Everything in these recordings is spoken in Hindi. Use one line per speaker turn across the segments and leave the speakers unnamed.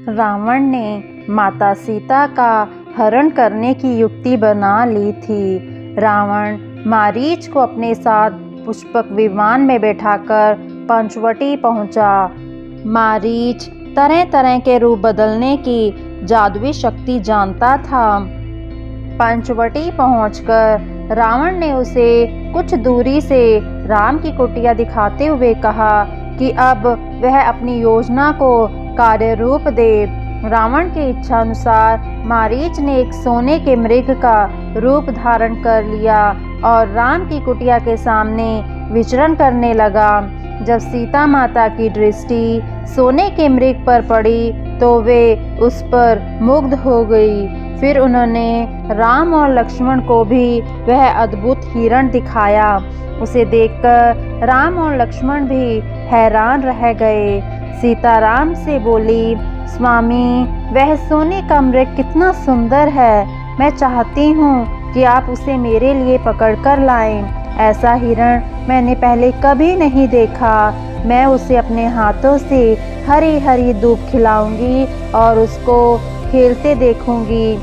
रावण ने माता सीता का हरण करने की युक्ति बना ली थी। रावण मारीच को अपने साथ पुष्पक विमान में बैठाकर पंचवटी पहुंचा। मारीच तरह तरह के रूप बदलने की जादुई शक्ति जानता था। पंचवटी पहुंचकर रावण ने उसे कुछ दूरी से राम की कुटिया दिखाते हुए कहा कि अब वह अपनी योजना को कार्य रूप दे। रावण की इच्छा अनुसार मारीच ने एक सोने के मृग का रूप धारण कर लिया और राम की कुटिया के सामने विचरण करने लगा। जब सीता माता की दृष्टि सोने के मृग पर पड़ी तो वे उस पर मुग्ध हो गई। फिर उन्होंने राम और लक्ष्मण को भी वह अद्भुत हिरण दिखाया। उसे देखकर राम और लक्ष्मण भी हैरान रह गए। सीता राम से बोली, स्वामी, वह सोने का मृग कितना सुंदर है। मैं चाहती हूँ कि आप उसे मेरे लिए पकड़ कर लाएं। ऐसा हिरण मैंने पहले कभी नहीं देखा। मैं उसे अपने हाथों से हरी हरी दूब खिलाऊंगी और उसको खेलते देखूंगी।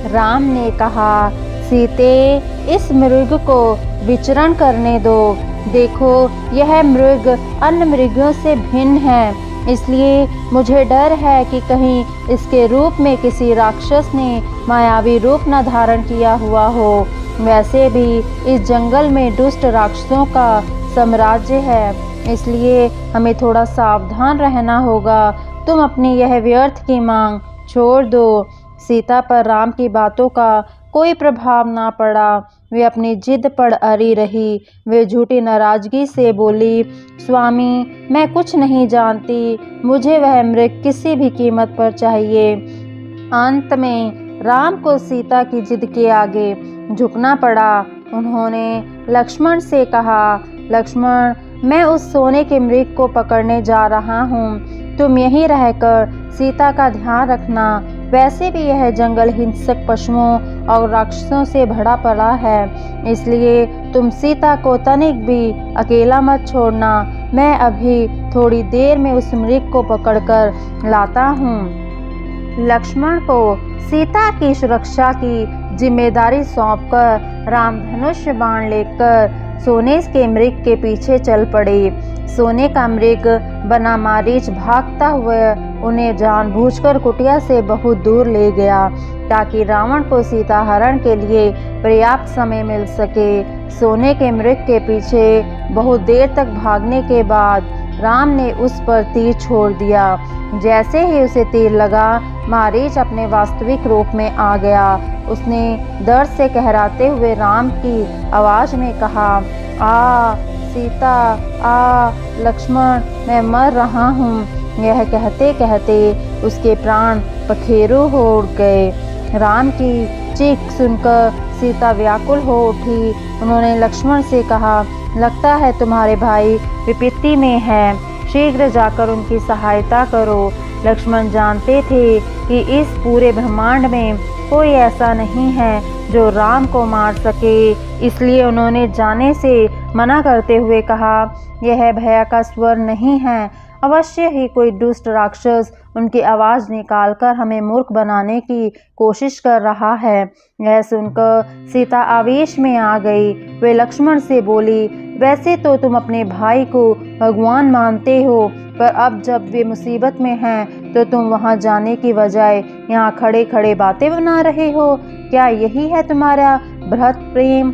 राम ने कहा, सीते, इस मृग को विचरण करने दो। देखो, यह मृग अन्य मृगों से भिन्न है, इसलिए मुझे डर है कि कहीं इसके रूप में किसी राक्षस ने मायावी रूप न धारण किया हुआ हो। वैसे भी इस जंगल में दुष्ट राक्षसों का साम्राज्य है, इसलिए हमें थोड़ा सावधान रहना होगा। तुम अपनी यह व्यर्थ की मांग छोड़ दो। सीता पर राम की बातों का कोई प्रभाव ना पड़ा। वे अपनी जिद पर अड़ी रही। वे झूठी नाराजगी से बोली, स्वामी, मैं कुछ नहीं जानती। मुझे वह मृग किसी भी कीमत पर चाहिए। अंत में राम को सीता की जिद के आगे झुकना पड़ा। उन्होंने लक्ष्मण से कहा, लक्ष्मण, मैं उस सोने के मृग को पकड़ने जा रहा हूँ। तुम यहीं रहकर सीता का ध्यान रखना। वैसे भी यह जंगल हिंसक पशुओं और राक्षसों से भरा पड़ा है, इसलिए तुम सीता को तनिक भी अकेला मत छोड़ना। मैं अभी थोड़ी देर में उस मृग को पकड़कर लाता हूँ। लक्ष्मण को सीता की सुरक्षा की जिम्मेदारी सौंपकर राम धनुष बाण लेकर सोने के मृग के पीछे चल पड़े। सोने का मृग बना मारीच भागता हुआ उन्हें जानबूझकर कुटिया से बहुत दूर ले गया ताकि रावण को सीता हरण के लिए पर्याप्त समय मिल सके। सोने के मृग के पीछे बहुत देर तक भागने के बाद राम ने उस पर तीर छोड़ दिया। जैसे ही उसे तीर लगा, मारीच अपने वास्तविक रूप में आ गया। उसने दर्द से कहराते हुए राम की आवाज में कहा, आ सीता, आ लक्ष्मण, मैं मर रहा हूँ। यह कहते कहते उसके प्राण पखेरु हो गए। राम की चीख सुनकर सीता व्याकुल हो उठी। उन्होंने लक्ष्मण से कहा, लगता है तुम्हारे भाई विपत्ति में है, शीघ्र जाकर उनकी सहायता करो। लक्ष्मण जानते थे कि इस पूरे ब्रह्मांड में कोई ऐसा नहीं है जो राम को मार सके, इसलिए उन्होंने जाने से मना करते हुए कहा, यह भैया का स्वर नहीं है। अवश्य ही कोई दुष्ट राक्षस उनकी आवाज़ निकालकर हमें मूर्ख बनाने की कोशिश कर रहा है। यह सुनकर सीता आवेश में आ गई। वे लक्ष्मण से बोली, वैसे तो तुम अपने भाई को भगवान मानते हो, पर अब जब वे मुसीबत में हैं तो तुम वहां जाने की बजाय यहाँ खड़े खड़े बातें बना रहे हो। क्या यही है तुम्हारा बृहत् प्रेम?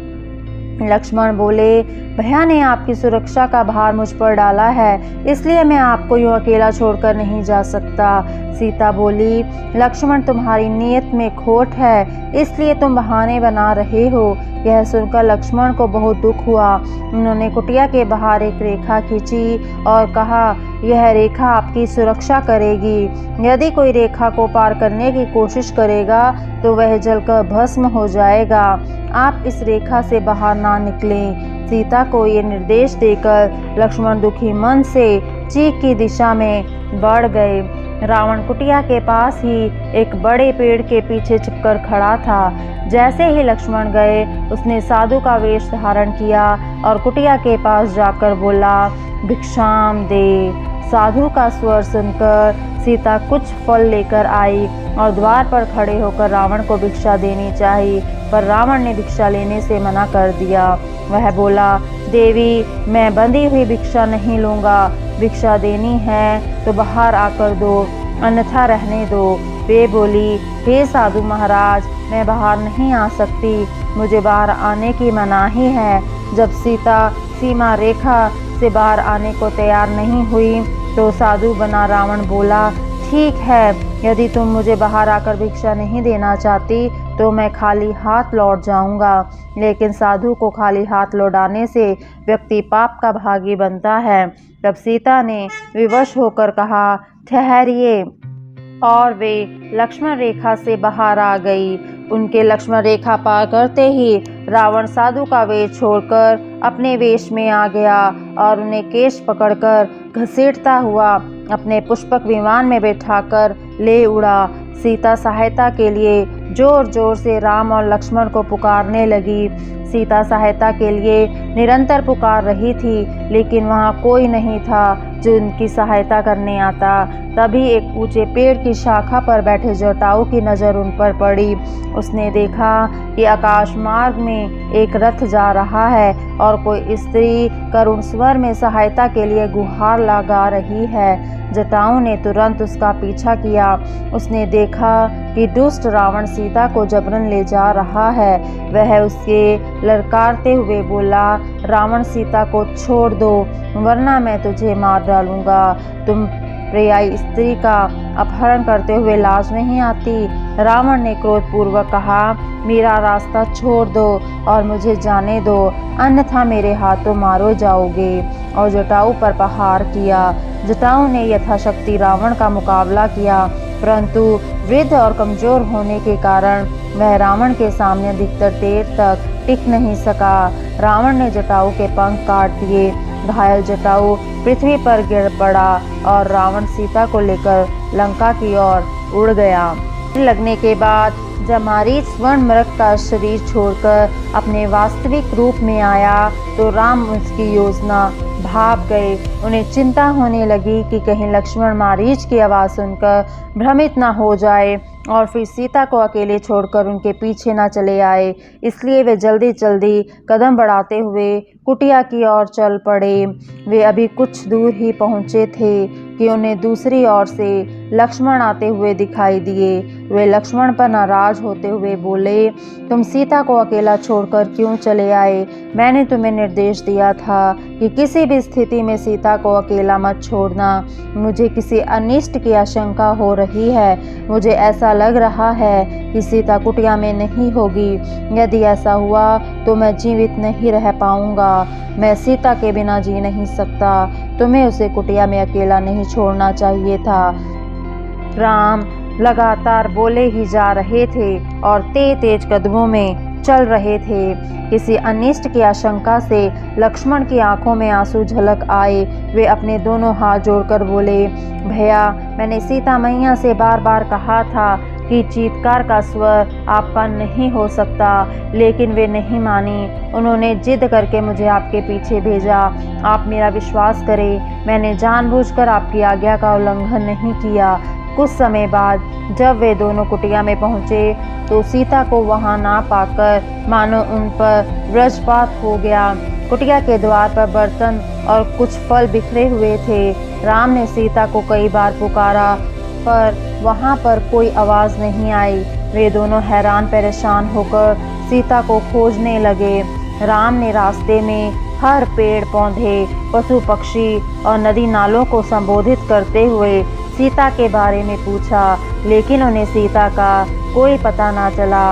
लक्ष्मण बोले, भैया ने आपकी सुरक्षा का भार मुझ पर डाला है, इसलिए मैं आपको यूँ अकेला छोड़कर नहीं जा सकता। सीता बोली, लक्ष्मण, तुम्हारी नीयत में खोट है, इसलिए तुम बहाने बना रहे हो। यह सुनकर लक्ष्मण को बहुत दुख हुआ। उन्होंने कुटिया के बाहर एक रेखा खींची और कहा, यह रेखा आपकी सुरक्षा करेगी। यदि कोई रेखा को पार करने की कोशिश करेगा तो वह जलकर भस्म हो जाएगा। आप इस रेखा से बाहर ना निकलें। सीता को ये निर्देश देकर लक्ष्मण दुखी मन से चीख की दिशा में बढ़ गए। रावण कुटिया के पास ही एक बड़े पेड़ के पीछे छिपकर खड़ा था। जैसे ही लक्ष्मण गए, उसने साधु का वेश धारण किया और कुटिया के पास जाकर बोला, भिक्षाम दे। साधु का स्वर सुनकर सीता कुछ फल लेकर आई और द्वार पर खड़े होकर रावण को भिक्षा देनी चाहिए, पर रावण ने भिक्षा लेने से मना कर दिया। वह बोला, देवी, मैं बंधी हुई भिक्षा नहीं लूँगा। भिक्षा देनी है तो बाहर आकर दो, अन्यथा रहने दो। वे बोली, हे साधु महाराज, मैं बाहर नहीं आ सकती, मुझे बाहर आने की मनाही है। जब सीता सीमा रेखा से बाहर आने को तैयार नहीं हुई तो साधु बना रावण बोला, ठीक है, यदि तुम मुझे बाहर आकर भिक्षा नहीं देना चाहती तो मैं खाली हाथ लौट जाऊंगा। लेकिन साधु को खाली हाथ लौटाने से व्यक्ति पाप का भागी बनता है। तब सीता ने विवश होकर कहा, ठहरिए, और वे लक्ष्मण रेखा से बाहर आ गई। उनके लक्ष्मण रेखा पार करते ही रावण साधु का वेश छोड़कर अपने वेश में आ गया और उन्हें केश पकड़कर घसीटता हुआ अपने पुष्पक विमान में बैठाकर ले उड़ा। सीता सहायता के लिए जोर जोर से राम और लक्ष्मण को पुकारने लगी। सीता सहायता के लिए निरंतर पुकार रही थी, लेकिन वहाँ कोई नहीं था जो उनकी सहायता करने आता। तभी एक ऊंचे पेड़ की शाखा पर बैठे जटाऊ की नज़र उन पर पड़ी। उसने देखा कि आकाश मार्ग में एक रथ जा रहा है और कोई स्त्री करुण स्वर में सहायता के लिए गुहार लगा रही है। जटाऊ ने तुरंत उसका पीछा किया। उसने देखा कि दुष्ट रावण सीता को जबरन ले जा रहा है। वह उसके ललकारते हुए बोला, रावण, सीता को छोड़ दो, वरना मैं तुझे मार डालूंगा। तुम प्रियाई स्त्री का अपहरण करते हुए लाज नहीं आती? रावण ने क्रोधपूर्वक कहा, मेरा रास्ता छोड़ दो और मुझे जाने दो, अन्यथा मेरे हाथों मारो जाओगे। और जटाऊ पर प्रहार किया। जटाऊ ने यथाशक्ति रावण का मुकाबला किया, परंतु वृद्ध और कमजोर होने के कारण वह रावण के सामने अधिकतर देर तक टिक नहीं सका। रावण ने जटाऊ के पंख काट दिए। घायल जटाऊ पृथ्वी पर गिर पड़ा और रावण सीता को लेकर लंका की ओर उड़ गया। लगने के बाद जब मारीच स्वर्ण मृग का शरीर छोड़कर अपने वास्तविक रूप में आया तो राम उसकी योजना भाप गए। उन्हें चिंता होने लगी कि कहीं लक्ष्मण मारीच की आवाज़ सुनकर भ्रमित न हो जाए और फिर सीता को अकेले छोड़कर उनके पीछे न चले आए। इसलिए वे जल्दी जल्दी कदम बढ़ाते हुए कुटिया की ओर चल पड़े। वे अभी कुछ दूर ही पहुँचे थे कि उन्हें दूसरी ओर से लक्ष्मण आते हुए दिखाई दिए। वे लक्ष्मण पर नाराज होते हुए बोले, तुम सीता को अकेला छोड़कर क्यों चले आए? मैंने तुम्हें निर्देश दिया था कि किसी भी स्थिति में सीता को अकेला मत छोड़ना। मुझे किसी अनिष्ट की आशंका हो रही है। मुझे ऐसा लग रहा है कि सीता कुटिया में नहीं होगी। यदि ऐसा हुआ तो मैं जीवित नहीं रह पाऊंगा। मैं सीता के बिना जी नहीं सकता। तुम्हें उसे कुटिया में अकेला नहीं छोड़ना चाहिए था। राम लगातार बोले ही जा रहे थे और तेज तेज कदमों में चल रहे थे। किसी अनिष्ट की आशंका से लक्ष्मण की आंखों में आंसू झलक आए। वे अपने दोनों हाथ जोड़कर बोले, भैया, मैंने सीता मैया से बार बार कहा था कि चीत्कार का स्वर आपका नहीं हो सकता, लेकिन वे नहीं मानी। उन्होंने जिद करके मुझे आपके पीछे भेजा। आप मेरा विश्वास करें, मैंने जानबूझकर आपकी आज्ञा का उल्लंघन नहीं किया। कुछ समय बाद जब वे दोनों कुटिया में पहुँचे तो सीता को वहां ना पाकर मानो उन पर वज्रपात हो गया। कुटिया के द्वार पर बर्तन और कुछ फल बिखरे हुए थे। राम ने सीता को कई बार पुकारा, पर वहां पर कोई आवाज़ नहीं आई। वे दोनों हैरान परेशान होकर सीता को खोजने लगे। राम ने रास्ते में हर पेड़ पौधे, पशु पक्षी और नदी नालों को संबोधित करते हुए सीता के बारे में पूछा, लेकिन उन्हें सीता का कोई पता ना चला।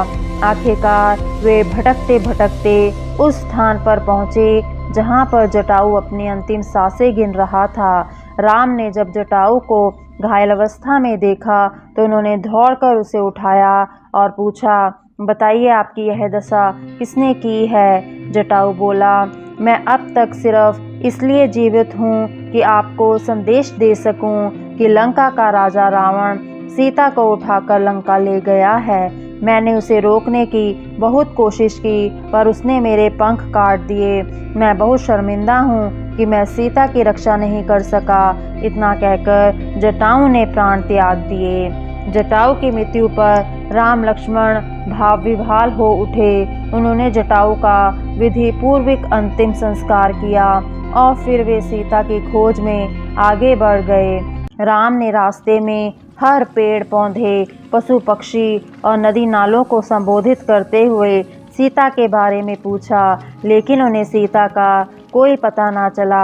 आखिरकार वे भटकते भटकते उस स्थान पर पहुँचे जहाँ पर जटाऊ अपनी अंतिम सांसें गिन रहा था। राम ने जब जटाऊ को घायल अवस्था में देखा तो उन्होंने दौड़कर उसे उठाया और पूछा, बताइए, आपकी यह दशा किसने की है? जटाऊ बोला, मैं अब तक सिर्फ इसलिए जीवित हूँ कि आपको संदेश दे सकूँ कि लंका का राजा रावण सीता को उठाकर लंका ले गया है। मैंने उसे रोकने की बहुत कोशिश की, पर उसने मेरे पंख काट दिए। मैं बहुत शर्मिंदा हूँ कि मैं सीता की रक्षा नहीं कर सका। इतना कहकर जटायु ने प्राण त्याग दिए। जटायु की मृत्यु पर राम लक्ष्मण भाव विह्वल हो उठे। उन्होंने जटायु का विधि पूर्वक अंतिम संस्कार किया और फिर वे सीता की खोज में आगे बढ़ गए। राम ने रास्ते में हर पेड़ पौधे, पशु पक्षी और नदी नालों को संबोधित करते हुए सीता के बारे में पूछा, लेकिन उन्हें सीता का कोई पता ना चला।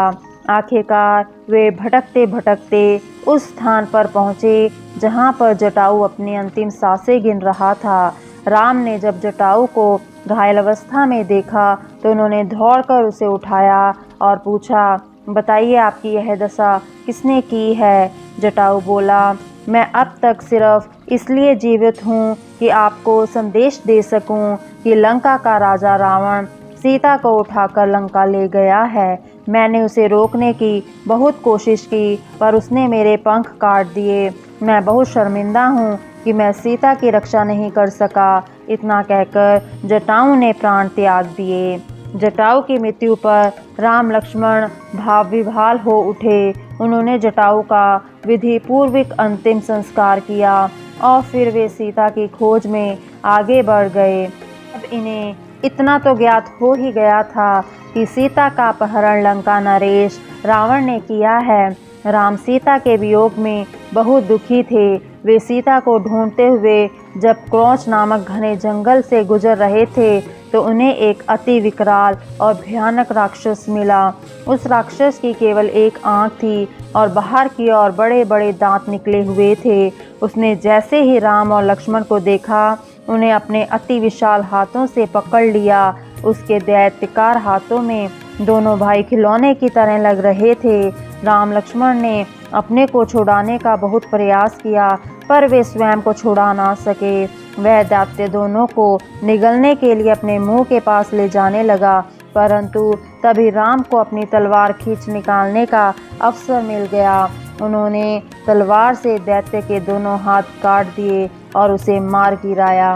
आखिरकार वे भटकते भटकते उस स्थान पर पहुँचे जहाँ पर जटायु अपनी अंतिम सांसें गिन रहा था। राम ने जब जटायु को घायल अवस्था में देखा तो उन्होंने दौड़कर उसे उठाया और पूछा, बताइए आपकी यह दशा किसने की है? जटायु बोला, मैं अब तक सिर्फ इसलिए जीवित हूँ कि आपको संदेश दे सकूँ कि लंका का राजा रावण सीता को उठाकर लंका ले गया है। मैंने उसे रोकने की बहुत कोशिश की, पर उसने मेरे पंख काट दिए। मैं बहुत शर्मिंदा हूँ कि मैं सीता की रक्षा नहीं कर सका। इतना कहकर जटायु ने प्राण त्याग दिए। जटायु की मृत्यु पर राम लक्ष्मण भाव विह्वल हो उठे। उन्होंने जटायु का विधि पूर्वक अंतिम संस्कार किया और फिर वे सीता की खोज में आगे बढ़ गए। अब इन्हें इतना तो ज्ञात हो ही गया था कि सीता का अपहरण लंका नरेश रावण ने किया है। राम सीता के वियोग में बहुत दुखी थे। वे सीता को ढूंढते हुए जब क्रौंच नामक घने जंगल से गुजर रहे थे तो उन्हें एक अति विकराल और भयानक राक्षस मिला। उस राक्षस की केवल एक आंख थी और बाहर की ओर बड़े बड़े दांत निकले हुए थे। उसने जैसे ही राम और लक्ष्मण को देखा, उन्हें अपने अति विशाल हाथों से पकड़ लिया। उसके दैत्यकार हाथों में दोनों भाई खिलौने की तरह लग रहे थे। राम लक्ष्मण ने अपने को छुड़ाने का बहुत प्रयास किया, पर वे स्वयं को छुड़ा ना सके। वह दैत्य दोनों को निगलने के लिए अपने मुंह के पास ले जाने लगा, परंतु तभी राम को अपनी तलवार खींच निकालने का अवसर मिल गया। उन्होंने तलवार से दैत्य के दोनों हाथ काट दिए और उसे मार गिराया।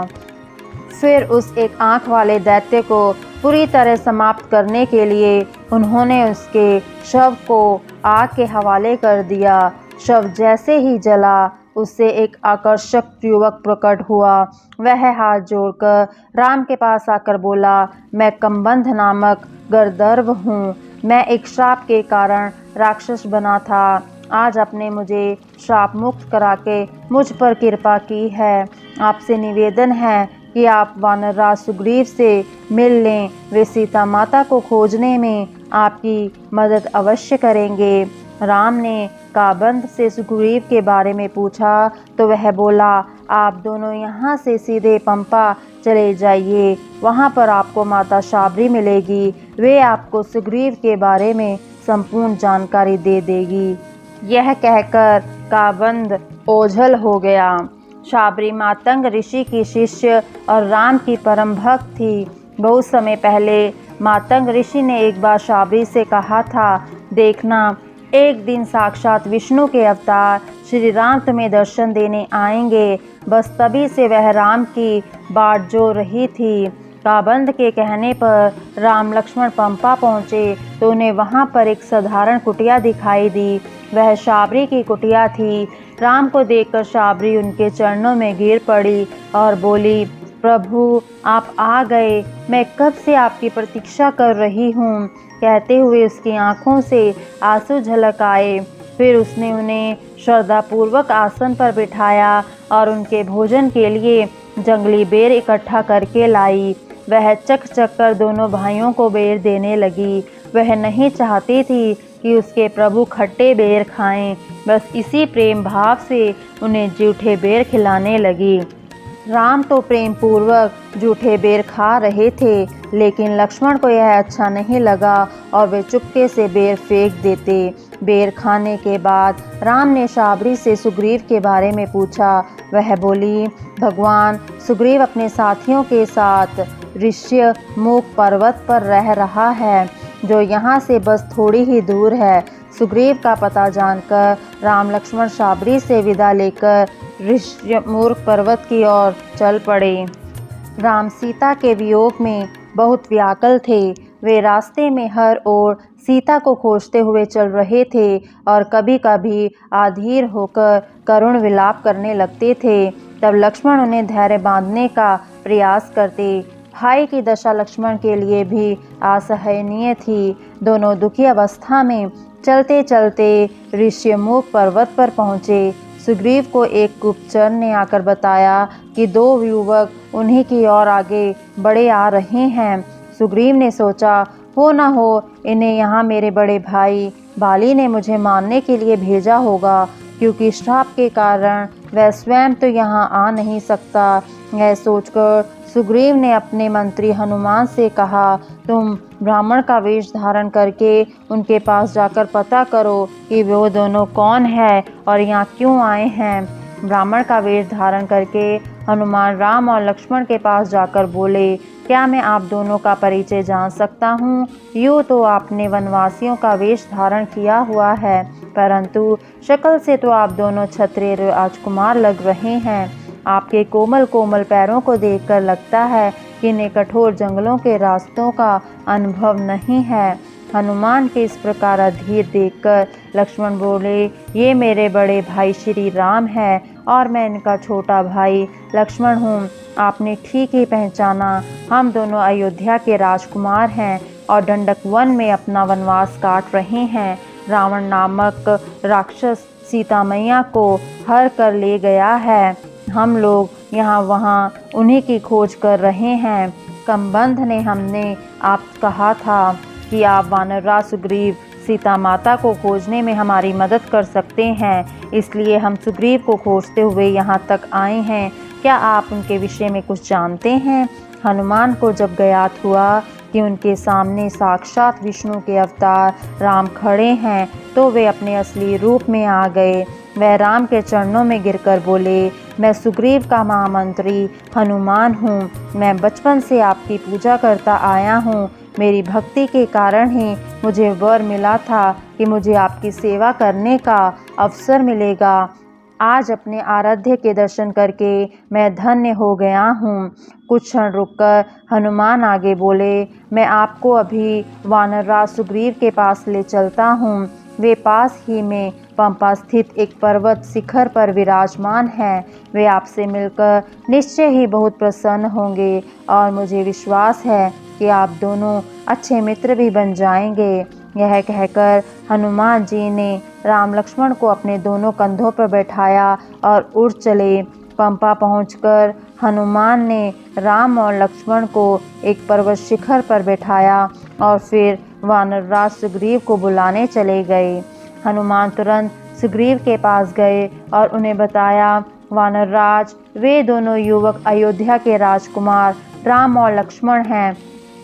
फिर उस एक आंख वाले दैत्य को पूरी तरह समाप्त करने के लिए उन्होंने उसके शव को आग के हवाले कर दिया। शव जैसे ही जला, उससे एक आकर्षक युवक प्रकट हुआ। वह हाथ जोड़कर राम के पास आकर बोला, मैं कम्बंध नामक गंधर्व हूँ। मैं एक श्राप के कारण राक्षस बना था। आज आपने मुझे श्राप मुक्त करा के मुझ पर कृपा की है। आपसे निवेदन है कि आप वानरराज सुग्रीव से मिल लें। वे सीता माता को खोजने में आपकी मदद अवश्य करेंगे। राम ने काबंध से सुग्रीव के बारे में पूछा तो वह बोला, आप दोनों यहाँ से सीधे पंपा चले जाइए। वहाँ पर आपको माता शाबरी मिलेगी। वे आपको सुग्रीव के बारे में संपूर्ण जानकारी दे देगी। यह कहकर काबंध ओझल हो गया। शाबरी मातंग ऋषि की शिष्य और राम की परम भक्त थी। बहुत समय पहले मातंग ऋषि ने एक बार शाबरी से कहा था, देखना, एक दिन साक्षात विष्णु के अवतार श्री राम तुम्हें दर्शन देने आएंगे। बस तभी से वह राम की बाट जोह रही थी। काबंध के कहने पर राम लक्ष्मण पंपा पहुँचे तो उन्हें वहाँ पर एक साधारण कुटिया दिखाई दी। वह शाबरी की कुटिया थी। राम को देखकर शाबरी उनके चरणों में गिर पड़ी और बोली, प्रभु आप आ गए। मैं कब से आपकी प्रतीक्षा कर रही हूँ। कहते हुए उसकी आंखों से आंसू झलक आए। फिर उसने उन्हें श्रद्धापूर्वक आसन पर बिठाया और उनके भोजन के लिए जंगली बेर इकट्ठा करके लाई। वह चक चक कर दोनों भाइयों को बेर देने लगी। वह नहीं चाहती थी कि उसके प्रभु खट्टे बेर खाएं। बस इसी प्रेम भाव से उन्हें जूठे बेर खिलाने लगी। राम तो प्रेम पूर्वक जूठे बेर खा रहे थे, लेकिन लक्ष्मण को यह अच्छा नहीं लगा और वे चुपके से बेर फेंक देते। बेर खाने के बाद राम ने शाबरी से सुग्रीव के बारे में पूछा। वह बोली, भगवान सुग्रीव अपने साथियों के साथ ऋष्यमुख पर्वत पर रह रहा है, जो यहाँ से बस थोड़ी ही दूर है। सुग्रीव का पता जानकर राम लक्ष्मण शाबरी से विदा लेकर ऋष्यमूर्ख पर्वत की ओर चल पड़े। राम सीता के वियोग में बहुत व्याकुल थे। वे रास्ते में हर ओर सीता को खोजते हुए चल रहे थे और कभी कभी अधीर होकर करुण विलाप करने लगते थे। तब लक्ष्मण उन्हें धैर्य बांधने का प्रयास करते। भाई की दशा लक्ष्मण के लिए भी असहनीय थी। दोनों दुखी अवस्था में चलते चलते ऋष्यमूक पर्वत पर पहुँचे। सुग्रीव को एक गुप्तचर ने आकर बताया कि 2 युवक उन्हीं की ओर आगे बढ़े आ रहे हैं। सुग्रीव ने सोचा, हो न हो इन्हें यहाँ मेरे बड़े भाई बाली ने मुझे मारने के लिए भेजा होगा, क्योंकि श्राप के कारण वह स्वयं तो यहाँ आ नहीं सकता। यह सोचकर सुग्रीव ने अपने मंत्री हनुमान से कहा, तुम ब्राह्मण का वेश धारण करके उनके पास जाकर पता करो कि वो दोनों कौन है और यहाँ क्यों आए हैं। ब्राह्मण का वेश धारण करके हनुमान राम और लक्ष्मण के पास जाकर बोले, क्या मैं आप दोनों का परिचय जान सकता हूँ? यूँ तो आपने वनवासियों का वेश धारण किया हुआ है, परंतु शक्ल से तो आप दोनों क्षत्रिय राजकुमार लग रहे हैं। आपके कोमल कोमल पैरों को देखकर लगता है कि इन्हें कठोर जंगलों के रास्तों का अनुभव नहीं है। हनुमान के इस प्रकार अधीर देखकर लक्ष्मण बोले, ये मेरे बड़े भाई श्री राम है और मैं इनका छोटा भाई लक्ष्मण हूँ। आपने ठीक ही पहचाना, हम दोनों अयोध्या के राजकुमार हैं और दंडक वन में अपना वनवास काट रहे हैं। रावण नामक राक्षस सीता मैया को हर कर ले गया है। हम लोग यहाँ वहाँ उन्हीं की खोज कर रहे हैं। कंबंध ने हमने आप कहा था कि आप वानरराज सुग्रीव सीता माता को खोजने में हमारी मदद कर सकते हैं, इसलिए हम सुग्रीव को खोजते हुए यहाँ तक आए हैं। क्या आप उनके विषय में कुछ जानते हैं? हनुमान को जब ज्ञात हुआ कि उनके सामने साक्षात विष्णु के अवतार राम खड़े हैं, तो वे अपने असली रूप में आ गए। वह राम के चरणों में गिरकर बोले, मैं सुग्रीव का महामंत्री हनुमान हूँ। मैं बचपन से आपकी पूजा करता आया हूँ। मेरी भक्ति के कारण ही मुझे वर मिला था कि मुझे आपकी सेवा करने का अवसर मिलेगा। आज अपने आराध्य के दर्शन करके मैं धन्य हो गया हूँ। कुछ क्षण रुककर हनुमान आगे बोले, मैं आपको अभी वानरराज सुग्रीव के पास ले चलता हूँ। वे पास ही में पंपा स्थित एक पर्वत शिखर पर विराजमान हैं। वे आपसे मिलकर निश्चय ही बहुत प्रसन्न होंगे और मुझे विश्वास है कि आप दोनों अच्छे मित्र भी बन जाएंगे। यह कहकर हनुमान जी ने राम लक्ष्मण को अपने दोनों कंधों पर बैठाया और उड़ चले। पंपा पहुंचकर हनुमान ने राम और लक्ष्मण को एक पर्वत शिखर पर बैठाया और फिर वानरराज सुग्रीव को बुलाने चले गए। हनुमान तुरंत सुग्रीव के पास गए और उन्हें बताया, वानरराज, वे दोनों युवक अयोध्या के राजकुमार राम और लक्ष्मण हैं।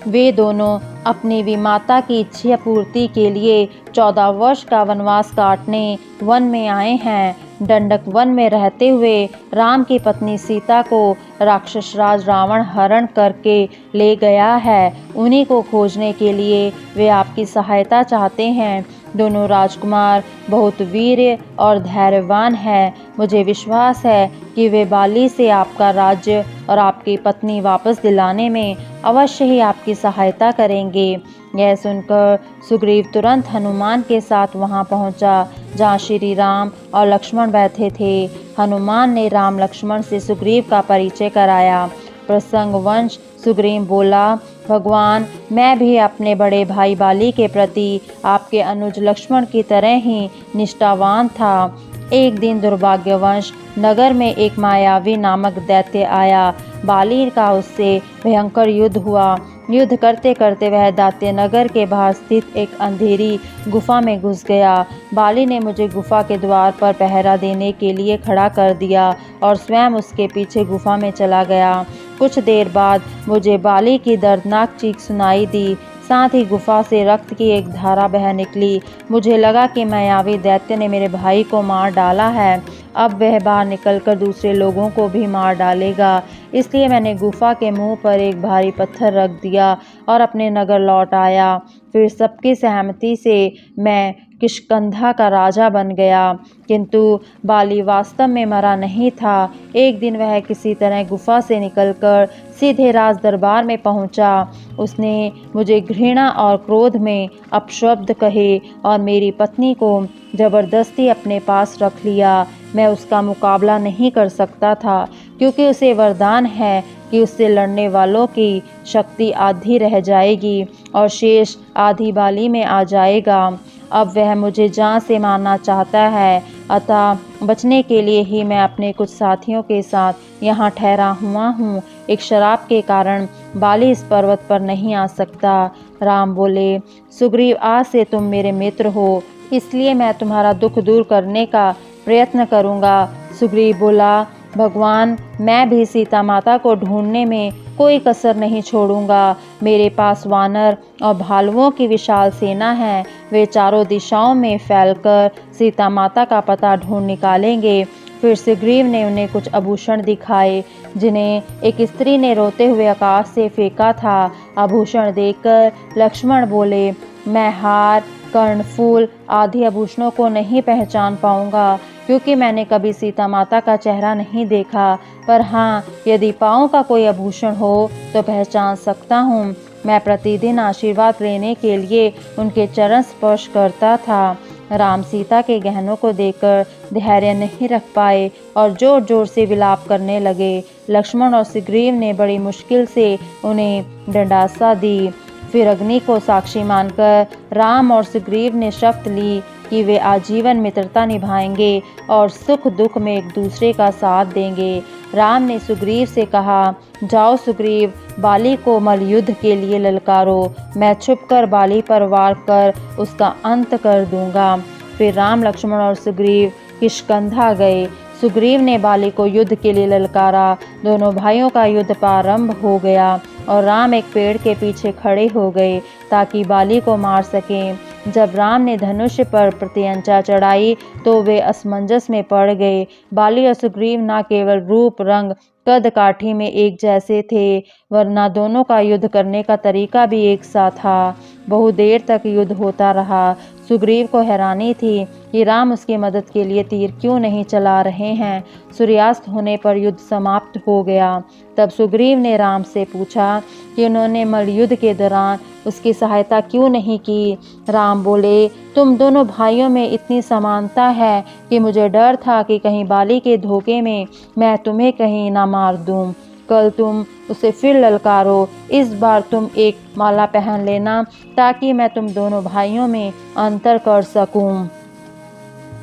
वे दोनों अपनी विमाता की इच्छा पूर्ति के लिए 14 वर्ष का वनवास काटने वन में आए हैं। दंडक वन में रहते हुए राम की पत्नी सीता को राक्षस राज रावण हरण करके ले गया है। उन्हीं को खोजने के लिए वे आपकी सहायता चाहते हैं। दोनों राजकुमार बहुत वीर और धैर्यवान हैं। मुझे विश्वास है कि वे बाली से आपका राज्य और आपकी पत्नी वापस दिलाने में अवश्य ही आपकी सहायता करेंगे। यह सुनकर सुग्रीव तुरंत हनुमान के साथ वहां पहुंचा जहां श्री राम और लक्ष्मण बैठे थे। हनुमान ने राम लक्ष्मण से सुग्रीव का परिचय कराया। प्रसंगवश सुग्रीव बोला, भगवान, मैं भी अपने बड़े भाई बाली के प्रति आपके अनुज लक्ष्मण की तरह ही निष्ठावान था। एक दिन दुर्भाग्यवश नगर में एक मायावी नामक दैत्य आया। बाली का उससे भयंकर युद्ध हुआ। युद्ध करते करते वह दैत्य नगर के बाहर स्थित एक अंधेरी गुफा में घुस गया। बाली ने मुझे गुफा के द्वार पर पहरा देने के लिए खड़ा कर दिया और स्वयं उसके पीछे गुफा में चला गया। कुछ देर बाद मुझे बाली की दर्दनाक चीख सुनाई दी। साथ ही गुफा से रक्त की एक धारा बह निकली। मुझे लगा कि मायावी दैत्य ने मेरे भाई को मार डाला है। अब वह बाहर निकलकर दूसरे लोगों को भी मार डालेगा। इसलिए मैंने गुफा के मुंह पर एक भारी पत्थर रख दिया और अपने नगर लौट आया। फिर सबकी सहमति से मैं किष्किंधा का राजा बन गया। किंतु बाली वास्तव में मरा नहीं था। एक दिन वह किसी तरह गुफा से निकलकर सीधे राज दरबार में पहुंचा। उसने मुझे घृणा और क्रोध में अपशब्द कहे और मेरी पत्नी को जबरदस्ती अपने पास रख लिया। मैं उसका मुकाबला नहीं कर सकता था, क्योंकि उसे वरदान है कि उससे लड़ने वालों की शक्ति आधी रह जाएगी और शेष आधी बाली में आ जाएगा। अब वह मुझे जान से मारना चाहता है, अतः बचने के लिए ही मैं अपने कुछ साथियों के साथ यहाँ ठहरा हुआ हूँ। एक शराब के कारण बाली इस पर्वत पर नहीं आ सकता। राम बोले, सुग्रीव, आज से तुम मेरे मित्र हो, इसलिए मैं तुम्हारा दुख दूर करने का प्रयत्न करूँगा। सुग्रीव बोला, भगवान, मैं भी सीता माता को ढूंढने में कोई कसर नहीं छोड़ूंगा। मेरे पास वानर और भालुओं की विशाल सेना है। वे चारों दिशाओं में फैलकर सीता माता का पता ढूंढ निकालेंगे। फिर सुग्रीव ने उन्हें कुछ आभूषण दिखाए, जिन्हें एक स्त्री ने रोते हुए आकाश से फेंका था। आभूषण देखकर लक्ष्मण बोले, मैं हार, कर्णफूल आदि आभूषणों को नहीं पहचान पाऊंगा, क्योंकि मैंने कभी सीता माता का चेहरा नहीं देखा। पर हाँ, यदि पाँव का कोई आभूषण हो तो पहचान सकता हूँ। मैं प्रतिदिन आशीर्वाद लेने के लिए उनके चरण स्पर्श करता था। राम सीता के गहनों को देखकर धैर्य नहीं रख पाए और जोर जोर से विलाप करने लगे। लक्ष्मण और सुग्रीव ने बड़ी मुश्किल से उन्हें दंडासा दी। फिर अग्नि को साक्षी मानकर राम और सुग्रीव ने शपथ ली कि वे आजीवन मित्रता निभाएंगे और सुख दुख में एक दूसरे का साथ देंगे। राम ने सुग्रीव से कहा, जाओ सुग्रीव, बाली को मल्लयुद्ध के लिए ललकारो। मैं छुपकर बाली पर वार कर उसका अंत कर दूंगा। फिर राम, लक्ष्मण और सुग्रीव किष्किंधा गए। सुग्रीव ने बाली को युद्ध के लिए ललकारा। दोनों भाइयों का युद्ध प्रारंभ हो गया और राम एक पेड़ के पीछे खड़े हो गए ताकि बाली को मार सकें। जब राम ने धनुष पर प्रत्यंचा चढ़ाई तो वे असमंजस में पड़ गए। बाली और सुग्रीव न केवल रूप, रंग, कद काठी में एक जैसे थे, वरना दोनों का युद्ध करने का तरीका भी एक सा था। बहुत देर तक युद्ध होता रहा। सुग्रीव को हैरानी थी कि राम उसकी मदद के लिए तीर क्यों नहीं चला रहे हैं। सूर्यास्त होने पर युद्ध समाप्त हो गया। तब सुग्रीव ने राम से पूछा कि उन्होंने मल्लयुद्ध के दौरान उसकी सहायता क्यों नहीं की। राम बोले, तुम दोनों भाइयों में इतनी समानता है कि मुझे डर था कि कहीं बाली के धोखे में मैं तुम्हें कहीं ना मार दूं। कल तुम उसे फिर ललकारो। इस बार तुम एक माला पहन लेना ताकि मैं तुम दोनों भाइयों में अंतर कर सकूं।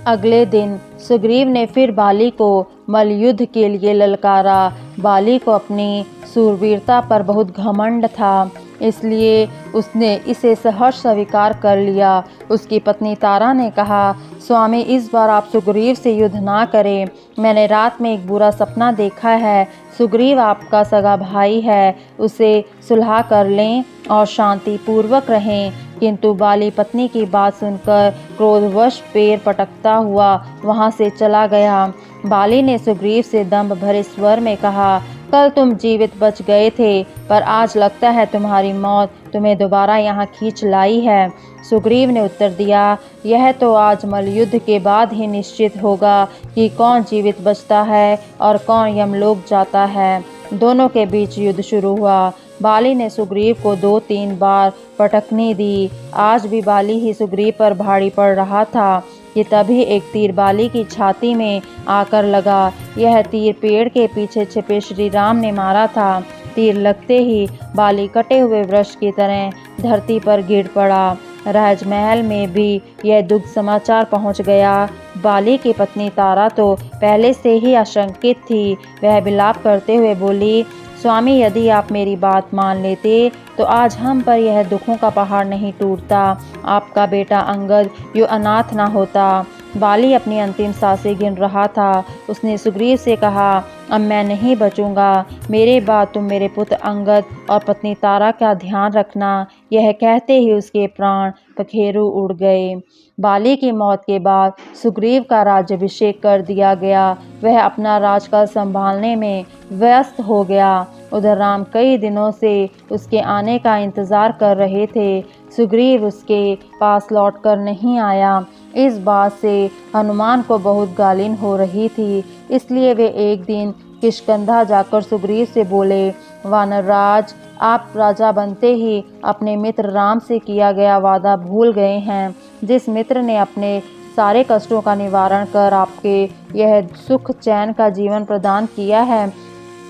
अगले दिन सुग्रीव ने फिर बाली को मल्लयुद्ध के लिए ललकारा। बाली को अपनी सूरवीरता पर बहुत घमंड था, इसलिए उसने इसे सहर्ष स्वीकार कर लिया। उसकी पत्नी तारा ने कहा, स्वामी, इस बार आप सुग्रीव से युद्ध ना करें। मैंने रात में एक बुरा सपना देखा है। सुग्रीव आपका सगा भाई है, उसे सुलह कर लें और शांतिपूर्वक रहें। किंतु बाली पत्नी की बात सुनकर क्रोधवश पैर पटकता हुआ वहां से चला गया। बाली ने सुग्रीव से दंभ भरे स्वर में कहा, कल तुम जीवित बच गए थे, पर आज लगता है तुम्हारी मौत तुम्हें दोबारा यहाँ खींच लाई है। सुग्रीव ने उत्तर दिया, यह तो आज मल्लयुद्ध के बाद ही निश्चित होगा कि कौन जीवित बचता है और कौन यमलोक जाता है। दोनों के बीच युद्ध शुरू हुआ। बाली ने सुग्रीव को 2-3 बार पटकनी दी। आज भी बाली ही सुग्रीव पर भारी पड़ रहा था कि तभी एक तीर बाली की छाती में आकर लगा। यह तीर पेड़ के पीछे छिपे श्री राम ने मारा था। तीर लगते ही बाली कटे हुए वृक्ष की तरह धरती पर गिर पड़ा। राजमहल में भी यह दुख समाचार पहुंच गया। बाली की पत्नी तारा तो पहले से ही आशंकित थी। वह विलाप करते हुए बोली, स्वामी, यदि आप मेरी बात मान लेते तो आज हम पर यह दुखों का पहाड़ नहीं टूटता। आपका बेटा अंगद यूँ अनाथ ना होता। बाली अपनी अंतिम सांसें गिन रहा था। उसने सुग्रीव से कहा, अब मैं नहीं बचूंगा। मेरे बाद तुम मेरे पुत्र अंगद और पत्नी तारा का ध्यान रखना। यह कहते ही उसके प्राण पखेरु उड़ गए। बाली की मौत के बाद सुग्रीव का राज्याभिषेक कर दिया गया। वह अपना राजकाज संभालने में व्यस्त हो गया। उधर राम कई दिनों से उसके आने का इंतजार कर रहे थे। सुग्रीव उसके पास लौटकर नहीं आया। इस बात से हनुमान को बहुत गालिन हो रही थी। इसलिए वे एक दिन किष्किंधा जाकर सुग्रीव से बोले, वानरराज, आप राजा बनते ही अपने मित्र राम से किया गया वादा भूल गए हैं। जिस मित्र ने अपने सारे कष्टों का निवारण कर आपके यह सुख चैन का जीवन प्रदान किया है,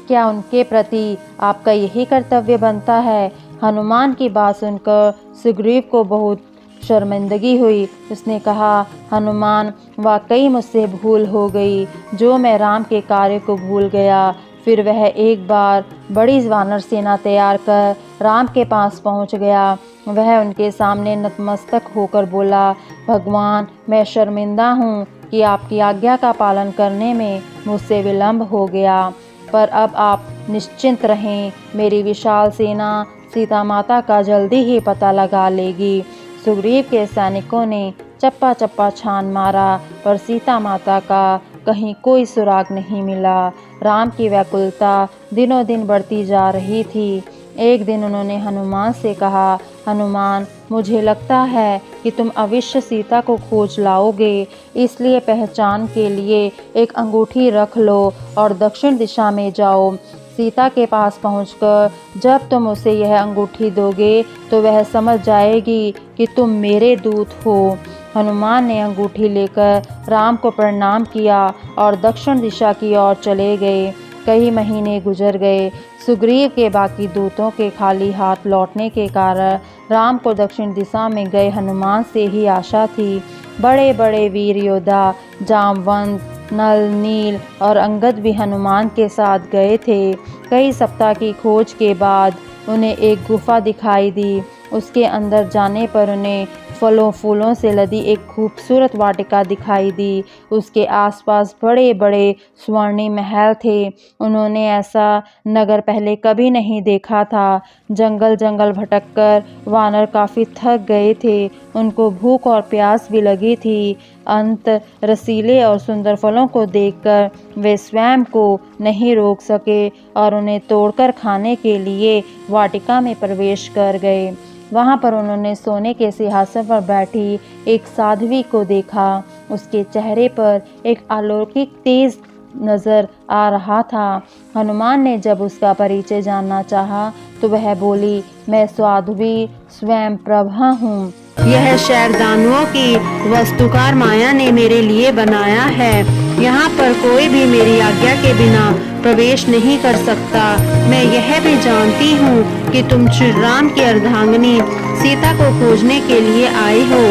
क्या उनके प्रति आपका यही कर्तव्य बनता है? हनुमान की बात सुनकर सुग्रीव को बहुत शर्मिंदगी हुई। उसने कहा, हनुमान, वाकई मुझसे भूल हो गई, जो मैं राम के कार्य को भूल गया। फिर वह एक बार बड़ी वानर सेना तैयार कर राम के पास पहुंच गया। वह उनके सामने नतमस्तक होकर बोला, भगवान, मैं शर्मिंदा हूँ कि आपकी आज्ञा का पालन करने में मुझसे विलंब हो गया, पर अब आप निश्चिंत रहें, मेरी विशाल सेना सीता माता का जल्दी ही पता लगा लेगी। सुग्रीव के सैनिकों ने चप्पा चप्पा छान मारा, पर सीता माता का कहीं कोई सुराग नहीं मिला। राम की व्याकुलता दिनों दिन बढ़ती जा रही थी। एक दिन उन्होंने हनुमान से कहा, हनुमान, मुझे लगता है कि तुम अवश्य सीता को खोज लाओगे, इसलिए पहचान के लिए एक अंगूठी रख लो और दक्षिण दिशा में जाओ। सीता के पास पहुंचकर जब तुम उसे यह अंगूठी दोगे तो वह समझ जाएगी कि तुम मेरे दूत हो। हनुमान ने अंगूठी लेकर राम को प्रणाम किया और दक्षिण दिशा की ओर चले गए। कई महीने गुजर गए। सुग्रीव के बाकी दूतों के खाली हाथ लौटने के कारण राम को दक्षिण दिशा में गए हनुमान से ही आशा थी। बड़े बड़े वीर योद्धा जामवंत, नल, नील और अंगद भी हनुमान के साथ गए थे। कई सप्ताह की खोज के बाद उन्हें एक गुफा दिखाई दी। उसके अंदर जाने पर उन्हें फलों फूलों से लदी एक खूबसूरत वाटिका दिखाई दी। उसके आसपास बड़े बड़े स्वर्णिम महल थे। उन्होंने ऐसा नगर पहले कभी नहीं देखा था। जंगल जंगल भटककर वानर काफ़ी थक गए थे। उनको भूख और प्यास भी लगी थी। अंत रसीले और सुंदर फलों को देखकर वे स्वयं को नहीं रोक सके और उन्हें तोड़कर खाने के लिए वाटिका में प्रवेश कर गए। वहाँ पर उन्होंने सोने के सिंहासन पर बैठी एक साध्वी को देखा। उसके चेहरे पर एक अलौकिक तेज नजर आ रहा था। हनुमान ने जब उसका परिचय जानना चाहा तो वह बोली, मैं साध्वी स्वयं प्रभा हूँ। यह शहर दानवों की वस्तुकार माया ने मेरे लिए बनाया है। यहाँ पर कोई भी मेरी आज्ञा के बिना प्रवेश नहीं कर सकता। मैं यह भी जानती हूँ कि तुम श्री राम की अर्धांगिनी सीता को खोजने के लिए आए हो,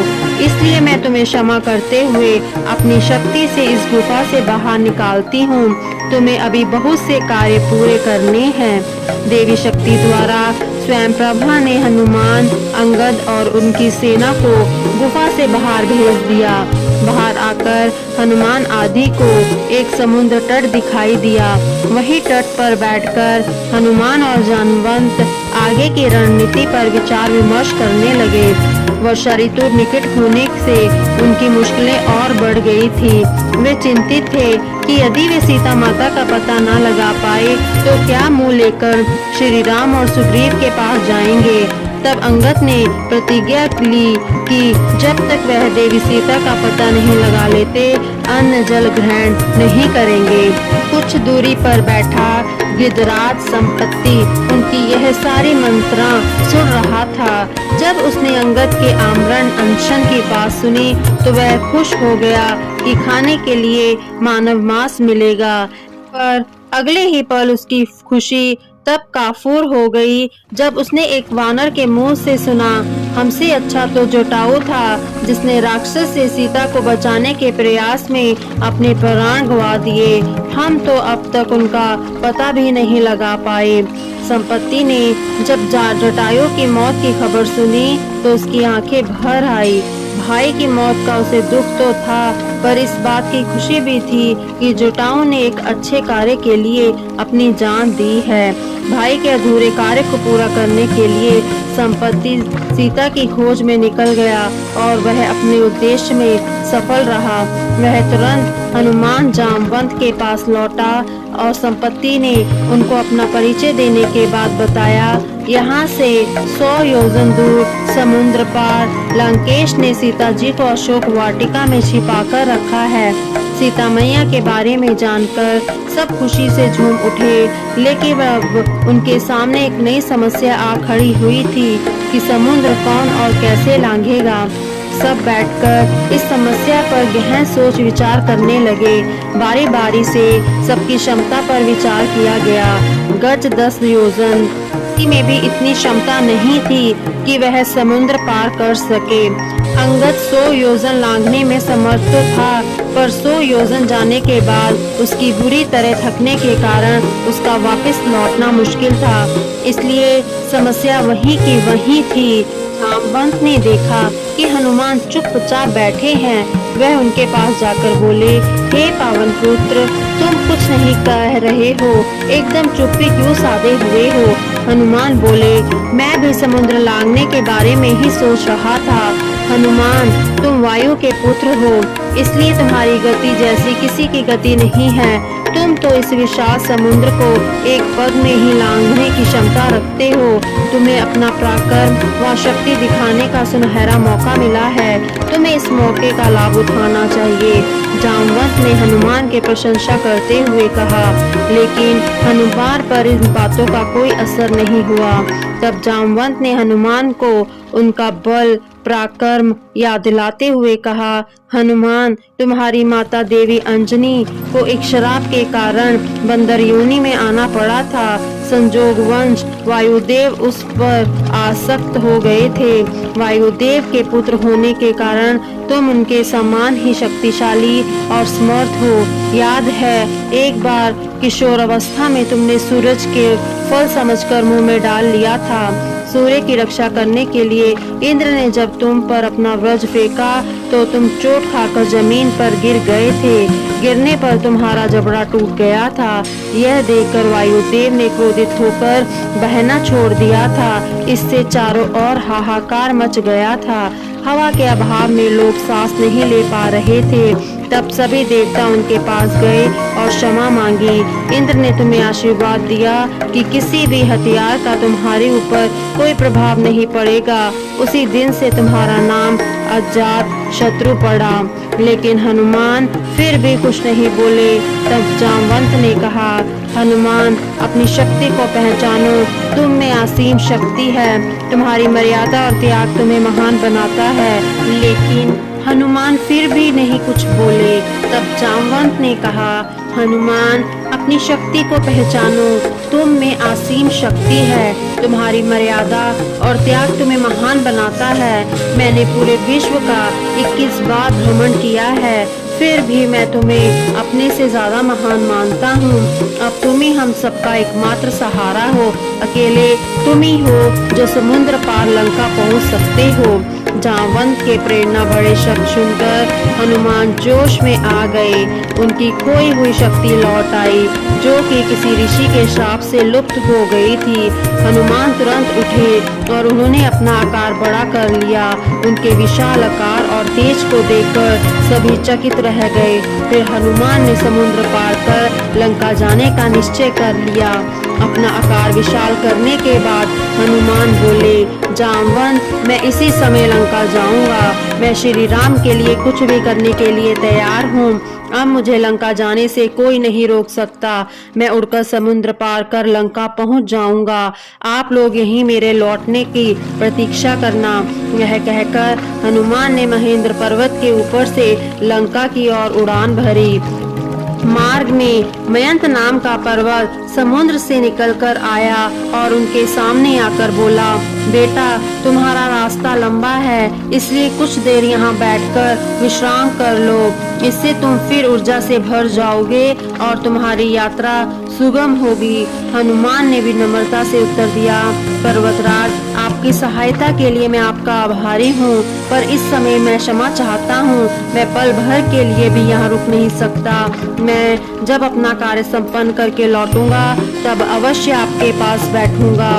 इसलिए मैं तुम्हें क्षमा करते हुए अपनी शक्ति से इस गुफा से बाहर निकालती हूँ। तुम्हें अभी बहुत से कार्य पूरे करने हैं। देवी शक्ति द्वारा स्वयं प्रभा ने हनुमान, अंगद और उनकी सेना को गुफा से बाहर भेज दिया। बाहर आकर हनुमान आदि को एक समुद्र तट दिखाई दिया। वही तट पर बैठकर हनुमान और जामवंत आगे की रणनीति पर विचार विमर्श करने लगे। वर्षा ऋतु निकट होने से उनकी मुश्किलें और बढ़ गई थी। वे चिंतित थे कि यदि वे सीता माता का पता न लगा पाए तो क्या मुंह लेकर श्री राम और सुग्रीव के पास जाएंगे। तब अंगद ने प्रतिज्ञा ली कि जब तक वह देवी सीता का पता नहीं लगा लेते अन्न जल ग्रहण नहीं करेंगे। कुछ दूरी पर बैठा गिरिराज संपत्ति उनकी यह सारी मंत्रा सुन रहा था। जब उसने अंगद के आमरण अनशन की बात सुनी तो वह खुश हो गया कि खाने के लिए मानव मांस मिलेगा, पर अगले ही पल उसकी खुशी तब काफूर हो गई जब उसने एक वानर के मुंह से सुना, हमसे अच्छा तो जटायु था जिसने राक्षस से सीता को बचाने के प्रयास में अपने प्राण गंवा दिए। हम तो अब तक उनका पता भी नहीं लगा पाए। संपत्ति ने जब जटायु की मौत की खबर सुनी तो उसकी आंखें भर आई। भाई की मौत का उसे दुख तो था, पर इस बात की खुशी भी थी कि जटायु ने एक अच्छे कार्य के लिए अपनी जान दी है। भाई के अधूरे कार्य को पूरा करने के लिए संपत्ति सीता की खोज में निकल गया और वह अपने उद्देश्य में सफल रहा। वह तुरंत हनुमान जामवंत के पास लौटा और संपत्ति ने उनको अपना परिचय देने के बाद बताया यहाँ से 100 योजन दूर समुद्र पार लंकेश ने सीता जी को अशोक वाटिका में छिपाकर रखा है। सीता मैया के बारे में जानकर सब खुशी से झूम उठे, लेकिन अब उनके सामने एक नई समस्या आ खड़ी हुई थी कि समुद्र कौन और कैसे लांघेगा। सब बैठकर इस समस्या पर गहन सोच विचार करने लगे। बारी बारी से सबकी क्षमता पर विचार किया गया। गज 10 योजन में भी इतनी क्षमता नहीं थी कि वह समुद्र पार कर सके। अंगद 100 योजन लांघने में समर्थ तो था, पर 100 योजन जाने के बाद उसकी बुरी तरह थकने के कारण उसका वापस लौटना मुश्किल था। इसलिए समस्या वहीं की वहीं थी। जामवंत ने देखा कि हनुमान चुपचाप बैठे हैं। वह उनके पास जाकर बोले, हे पावन पुत्र, तुम कुछ नहीं कह रहे हो, एकदम चुप्पी क्यों साधे हुए हो? हनुमान बोले, मैं भी समुद्र लांघने के बारे में ही सोच रहा था। हनुमान, तुम वायु के पुत्र हो, इसलिए तुम्हारी गति जैसी किसी की गति नहीं है। तुम तो इस विशाल समुद्र को एक पग में ही लांघने की क्षमता रखते हो। तुम्हें अपना पराक्रम व शक्ति दिखाने का सुनहरा मौका मिला है। तुम्हें इस मौके का लाभ उठाना चाहिए। जामवंत ने हनुमान की प्रशंसा करते हुए कहा, लेकिन हनुमान पर इन बातों का कोई असर नहीं हुआ। तब जामवंत ने हनुमान को उनका बल पराक्रम याद दिलाते हुए कहा, हनुमान, तुम्हारी माता देवी अंजनी को एक श्राप के कारण बंदर योनि में आना पड़ा था। संजोगवंश वायुदेव उस पर आसक्त हो गए थे। वायुदेव के पुत्र होने के कारण तुम उनके समान ही शक्तिशाली और समर्थ हो। याद है, एक बार किशोर अवस्था में तुमने सूरज के फल समझकर मुंह में डाल लिया था। सूर्य की रक्षा करने के लिए इंद्र ने जब तुम पर अपना वज्र फेंका तो तुम चोट खाकर जमीन पर गिर गए थे। गिरने पर तुम्हारा जबड़ा टूट गया था। यह देखकर वायुदेव ने क्रोधित होकर बहना छोड़ दिया था। इससे चारों ओर हाहाकार मच गया था। हवा के अभाव में लोग सांस नहीं ले पा रहे थे। तब सभी देवता उनके पास गए और क्षमा मांगी। इंद्र ने तुम्हें आशीर्वाद दिया कि किसी भी हथियार का तुम्हारे ऊपर कोई प्रभाव नहीं पड़ेगा। उसी दिन से तुम्हारा नाम अजात शत्रु पड़ा। लेकिन हनुमान फिर भी कुछ नहीं बोले। तब जामवंत ने कहा, हनुमान, अपनी शक्ति को पहचानो। तुम में असीम शक्ति है। तुम्हारी मर्यादा और त्याग तुम्हें महान बनाता है। लेकिन हनुमान फिर भी नहीं कुछ बोले। तब जामवंत ने कहा, हनुमान, अपनी शक्ति को पहचानो। तुम में असीम शक्ति है। तुम्हारी मर्यादा और त्याग तुम्हें महान बनाता है। मैंने पूरे विश्व का 21 बार भ्रमण किया है, फिर भी मैं तुम्हें अपने से ज्यादा महान मानता हूँ। अब तुम ही हम सबका एकमात्र सहारा हो। अकेले तुम ही हो जो समुद्र पार लंका पहुँच सकते हो। जामवंत के प्रेरणा भरे शब्द सुनकर हनुमान जोश में आ गए। उनकी खोई हुई शक्ति लौट आई, जो कि किसी ऋषि के श्राप से लुप्त हो गई थी। हनुमान तुरंत उठे और उन्होंने अपना आकार बड़ा कर लिया। उनके विशाल आकार और तेज को देखकर सभी चकित रह गए। फिर हनुमान ने समुद्र पार कर लंका जाने का निश्चय कर लिया। अपना आकार विशाल करने के बाद हनुमान बोले, जामवंत, मैं इसी समय लंका जाऊंगा। मैं श्री राम के लिए कुछ भी करने के लिए तैयार हूँ। अब मुझे लंका जाने से कोई नहीं रोक सकता। मैं उड़कर समुद्र पार कर लंका पहुंच जाऊंगा। आप लोग यहीं मेरे लौटने की प्रतीक्षा करना। यह कहकर हनुमान ने महेंद्र पर्वत के ऊपर से लंका की ओर उड़ान भरी। मार्ग में मयंत नाम का पर्वत समुद्र से निकलकर आया और उनके सामने आकर बोला, बेटा, तुम्हारा रास्ता लंबा है, इसलिए कुछ देर यहाँ बैठकर विश्राम कर लो। इससे तुम फिर ऊर्जा से भर जाओगे और तुम्हारी यात्रा सुगम होगी। हनुमान ने विनम्रता से उत्तर दिया, पर्वतराज, आपकी सहायता के लिए मैं आपका आभारी हूँ, पर इस समय मैं क्षमा चाहता हूँ। मैं पल भर के लिए भी यहाँ रुक नहीं सकता। मैं जब अपना कार्य संपन्न करके लौटूंगा तब अवश्य आपके पास बैठूंगा।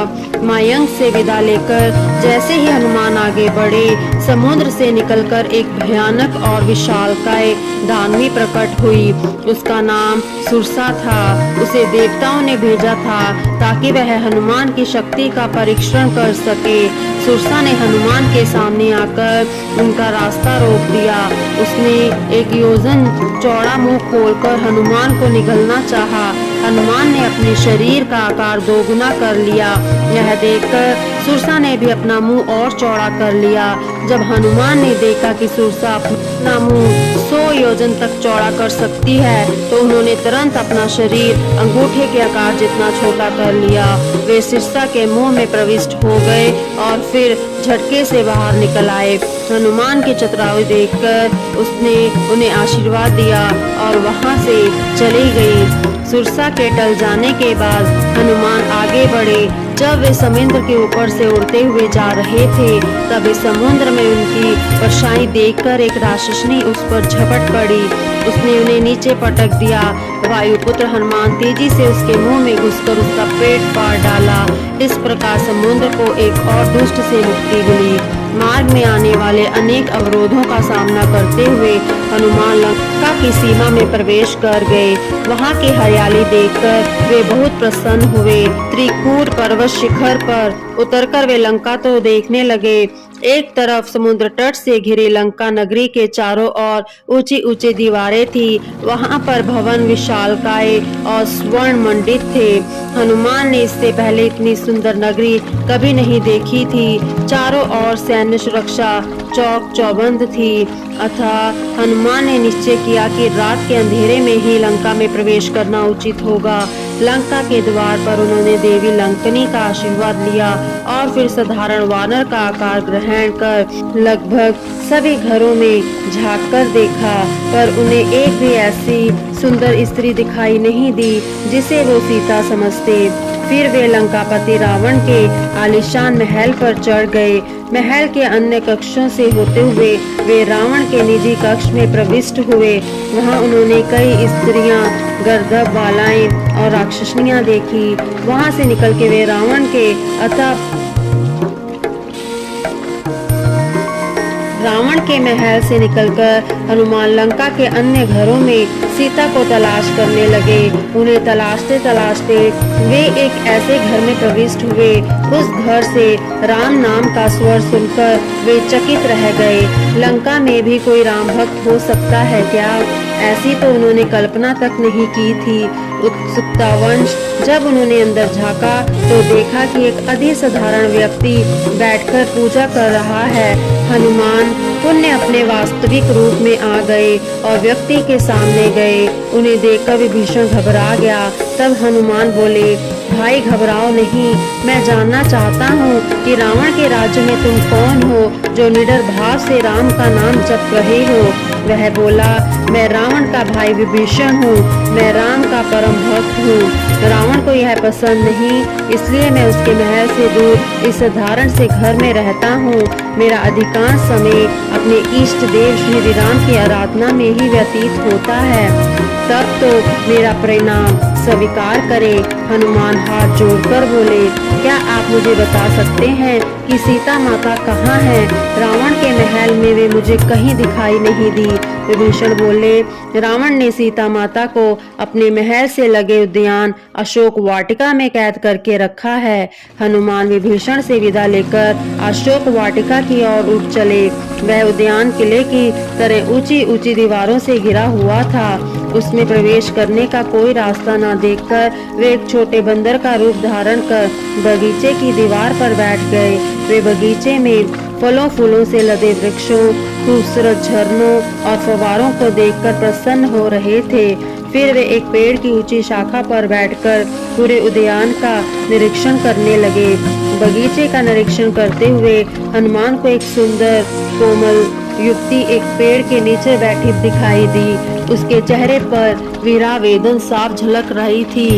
मायंक से विदा ले
लेकर जैसे ही हनुमान आगे बढ़े, समुद्र से निकलकर एक भयानक और विशालकाय दानवी प्रकट हुई। उसका नाम सुरसा था। उसे देवताओं ने भेजा था ताकि वह हनुमान की शक्ति का परीक्षण कर सके। सुरसा ने हनुमान के सामने आकर उनका रास्ता रोक दिया। उसने एक योजन चौड़ा मुंह खोलकर हनुमान को निगलना चाहा। हनुमान ने अपने शरीर का आकार दोगुना कर लिया। यह देखकर सुरसा ने भी अपना मुंह और चौड़ा कर लिया। जब हनुमान ने देखा कि सुरसा अपना मुंह 100 योजन तक चौड़ा कर सकती है, तो उन्होंने तुरंत अपना शरीर अंगूठे के आकार जितना छोटा कर लिया। वे सुरसा के मुंह में प्रविष्ट हो गए और फिर झटके से बाहर निकल आए। हनुमान की चतुराई देखकर उसने उन्हें आशीर्वाद दिया और वहां से चली गई। सुरसा के टल जाने के बाद हनुमान आगे बढ़े। जब वे समुद्र के ऊपर से उड़ते हुए जा रहे थे, तब इस समुद्र में उनकी परछाई देखकर एक राक्षसनी उस पर झपट पड़ी। उसने उन्हें नीचे पटक दिया। वायुपुत्र हनुमान तेजी से उसके मुंह में घुसकर उसका पेट फाड़ डाला। इस प्रकार समुद्र को एक और दुष्ट से मुक्ति मिली। मार्ग में आने वाले अनेक अवरोधों का सामना करते हुए हनुमान लंका की सीमा में प्रवेश कर गए। वहां की हरियाली देखकर वे बहुत प्रसन्न हुए। त्रिकूट पर्वत शिखर पर उतरकर वे लंका तो देखने लगे। एक तरफ समुद्र तट से घिरी लंका नगरी के चारों ओर ऊंची ऊंची दीवारें थी। वहां पर भवन विशालकाय और स्वर्ण मंडित थे। हनुमान ने इससे पहले इतनी सुंदर नगरी कभी नहीं देखी थी। चारों ओर सैन्य सुरक्षा चौक चौबंद थी। अतः हनुमान ने निश्चय किया कि रात के अंधेरे में ही लंका में प्रवेश करना उचित होगा। लंका के द्वार पर उन्होंने देवी लंकनी का आशीर्वाद लिया और फिर साधारण वानर का आकार ग्रहण कर लगभग सभी घरों में झांक कर देखा, पर उन्हें एक भी ऐसी सुंदर स्त्री दिखाई नहीं दी जिसे वो सीता समझते। फिर वे लंकापति रावण के आलीशान महल पर चढ़ गए। महल के अन्य कक्षों से होते हुए वे रावण के निजी कक्ष में प्रविष्ट हुए। वहां उन्होंने कई स्त्रियां, गर्दभ बालाएं और राक्षसनियां देखी। वहां से निकल के वे रावण के महल से निकलकर हनुमान लंका के अन्य घरों में सीता को तलाश करने लगे। उन्हें तलाशते तलाशते वे एक ऐसे घर में प्रविष्ट हुए। उस घर से राम नाम का स्वर सुनकर वे चकित रह गए। लंका में भी कोई राम भक्त हो सकता है क्या? ऐसी तो उन्होंने कल्पना तक नहीं की थी। उत्सुकतावश जब उन्होंने अंदर झांका तो देखा कि एक अति साधारण व्यक्ति बैठकर पूजा कर रहा है। हनुमान पुण्य अपने वास्तविक रूप में आ गए और व्यक्ति के सामने गए। उन्हें देखकर विभीषण घबरा गया। तब हनुमान बोले, भाई घबराओ नहीं, मैं जानना चाहता हूँ कि रावण के राज्य में तुम कौन हो जो निडर भाव से राम का नाम जप रहे हो। वह बोला, मैं रावण का भाई विभीषण हूँ, मैं राम का परम भक्त हूँ। रावण को यह पसंद नहीं, इसलिए मैं उसके महल से दूर इस साधारण से घर में रहता हूँ। मेरा अधिकांश समय अपने इष्ट देव श्री राम की आराधना में ही व्यतीत होता है। तब तो मेरा परिणाम स्वीकार करें। हनुमान हाथ जोड़कर बोले, क्या आप मुझे बता सकते हैं कि सीता माता कहाँ है? रावण के महल में वे मुझे कहीं दिखाई नहीं दी। विभीषण बोले, रावण ने सीता माता को अपने महल से लगे उद्यान अशोक वाटिका में कैद करके रखा है। हनुमान विभीषण से विदा लेकर अशोक वाटिका की ओर उठ चले। वह उद्यान किले की तरह ऊंची ऊंची दीवारों से घिरा हुआ था। उसमें प्रवेश करने का कोई रास्ता न देखकर वे एक छोटे बंदर का रूप धारण कर बगीचे की दीवार पर बैठ गए। वे बगीचे में फलों फूलों से लदे वृक्षों, खूबसूरत झरनों और फव्वारों को देखकर प्रसन्न हो रहे थे। फिर वे एक पेड़ की ऊंची शाखा पर बैठकर पूरे उद्यान का निरीक्षण करने लगे। बगीचे का निरीक्षण करते हुए हनुमान को एक सुंदर कोमल युवती एक पेड़ के नीचे बैठी दिखाई दी। उसके चेहरे पर वीरा वेदन साफ झलक रही थी।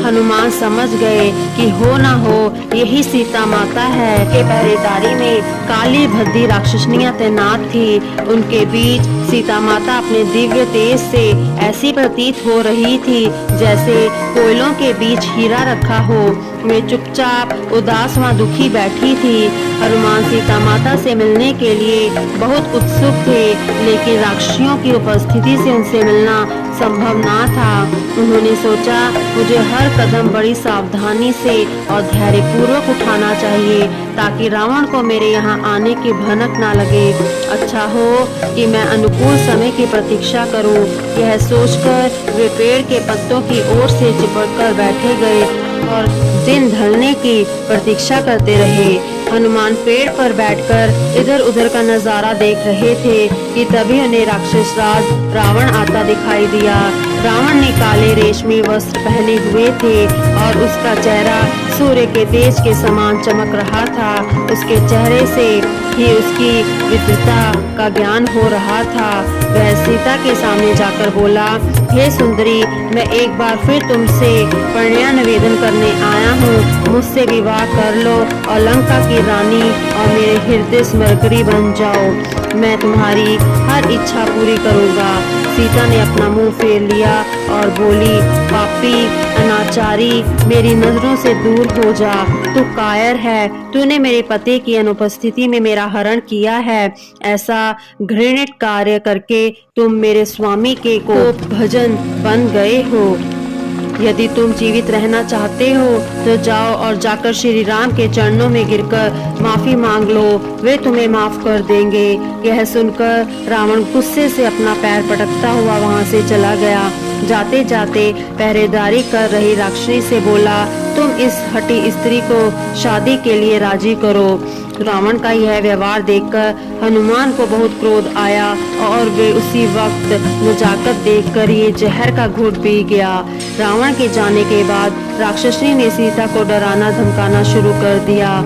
हनुमान समझ गए कि हो ना हो यही सीता माता है। के पहरेदारी में काली भद्दी राक्षसनियां तैनात थी। उनके बीच सीता माता अपने दिव्य तेज से ऐसी प्रतीत हो रही थी जैसे कोयलों के बीच हीरा रखा हो। वे चुपचाप उदास वहाँ दुखी बैठी थी। हनुमान सीता माता से मिलने के लिए बहुत उत्सुक थे, लेकिन राक्षसियों की उपस्थिति से उनसे मिलना संभव ना था। उन्होंने सोचा मुझे हर कदम बड़ी सावधानी से और धैर्यपूर्वक उठाना चाहिए ताकि रावण को मेरे यहाँ आने की भनक ना लगे। अच्छा हो कि मैं अनुकूल समय की प्रतीक्षा करूं। यह सोचकर वे पेड़ के पत्तों की ओर से चिपक कर बैठे गए और दिन ढलने की प्रतीक्षा करते रहे। हनुमान पेड़ पर बैठकर इधर उधर का नजारा देख रहे थे कि तभी उन्हें राक्षस राज रावण आता दिखाई दिया। रावण ने काले रेशमी वस्त्र पहने हुए थे और उसका चेहरा सूर्य के तेज के समान चमक रहा था। उसके चेहरे से ही उसकी विद्वता का ज्ञान हो रहा था। वह सीता के सामने जाकर बोला, हे सुंदरी, मैं एक बार फिर तुमसे प्रणय निवेदन करने आया हूँ। मुझसे विवाह कर लो और लंका की रानी और मेरे हृदय स्मरकरी बन जाओ। मैं तुम्हारी हर इच्छा पूरी करूँगा। सीता ने अपना मुंह फेर लिया और बोली, पापी अनाचारी, मेरी नजरों से दूर हो जा। तू कायर है। तूने मेरे पति की अनुपस्थिति में मेरा हरण किया है। ऐसा घृणित कार्य करके तुम मेरे स्वामी के कोप भजन बन गए हो। यदि तुम जीवित रहना चाहते हो तो जाओ और जाकर श्री राम के चरणों में गिरकर माफी मांग लो। वे तुम्हें माफ कर देंगे। यह सुनकर रावण गुस्से से अपना पैर पटकता हुआ वहां से चला गया। जाते जाते पहरेदारी कर रही राक्षसी से बोला, तुम इस हठी स्त्री को शादी के लिए राजी करो। रावण का यह व्यवहार देखकर हनुमान को बहुत क्रोध आया और वे उसी वक्त नजाकत देखकर ये जहर का घूंट पी गया। रावण के जाने के बाद राक्षसी ने सीता को डराना धमकाना शुरू कर दिया।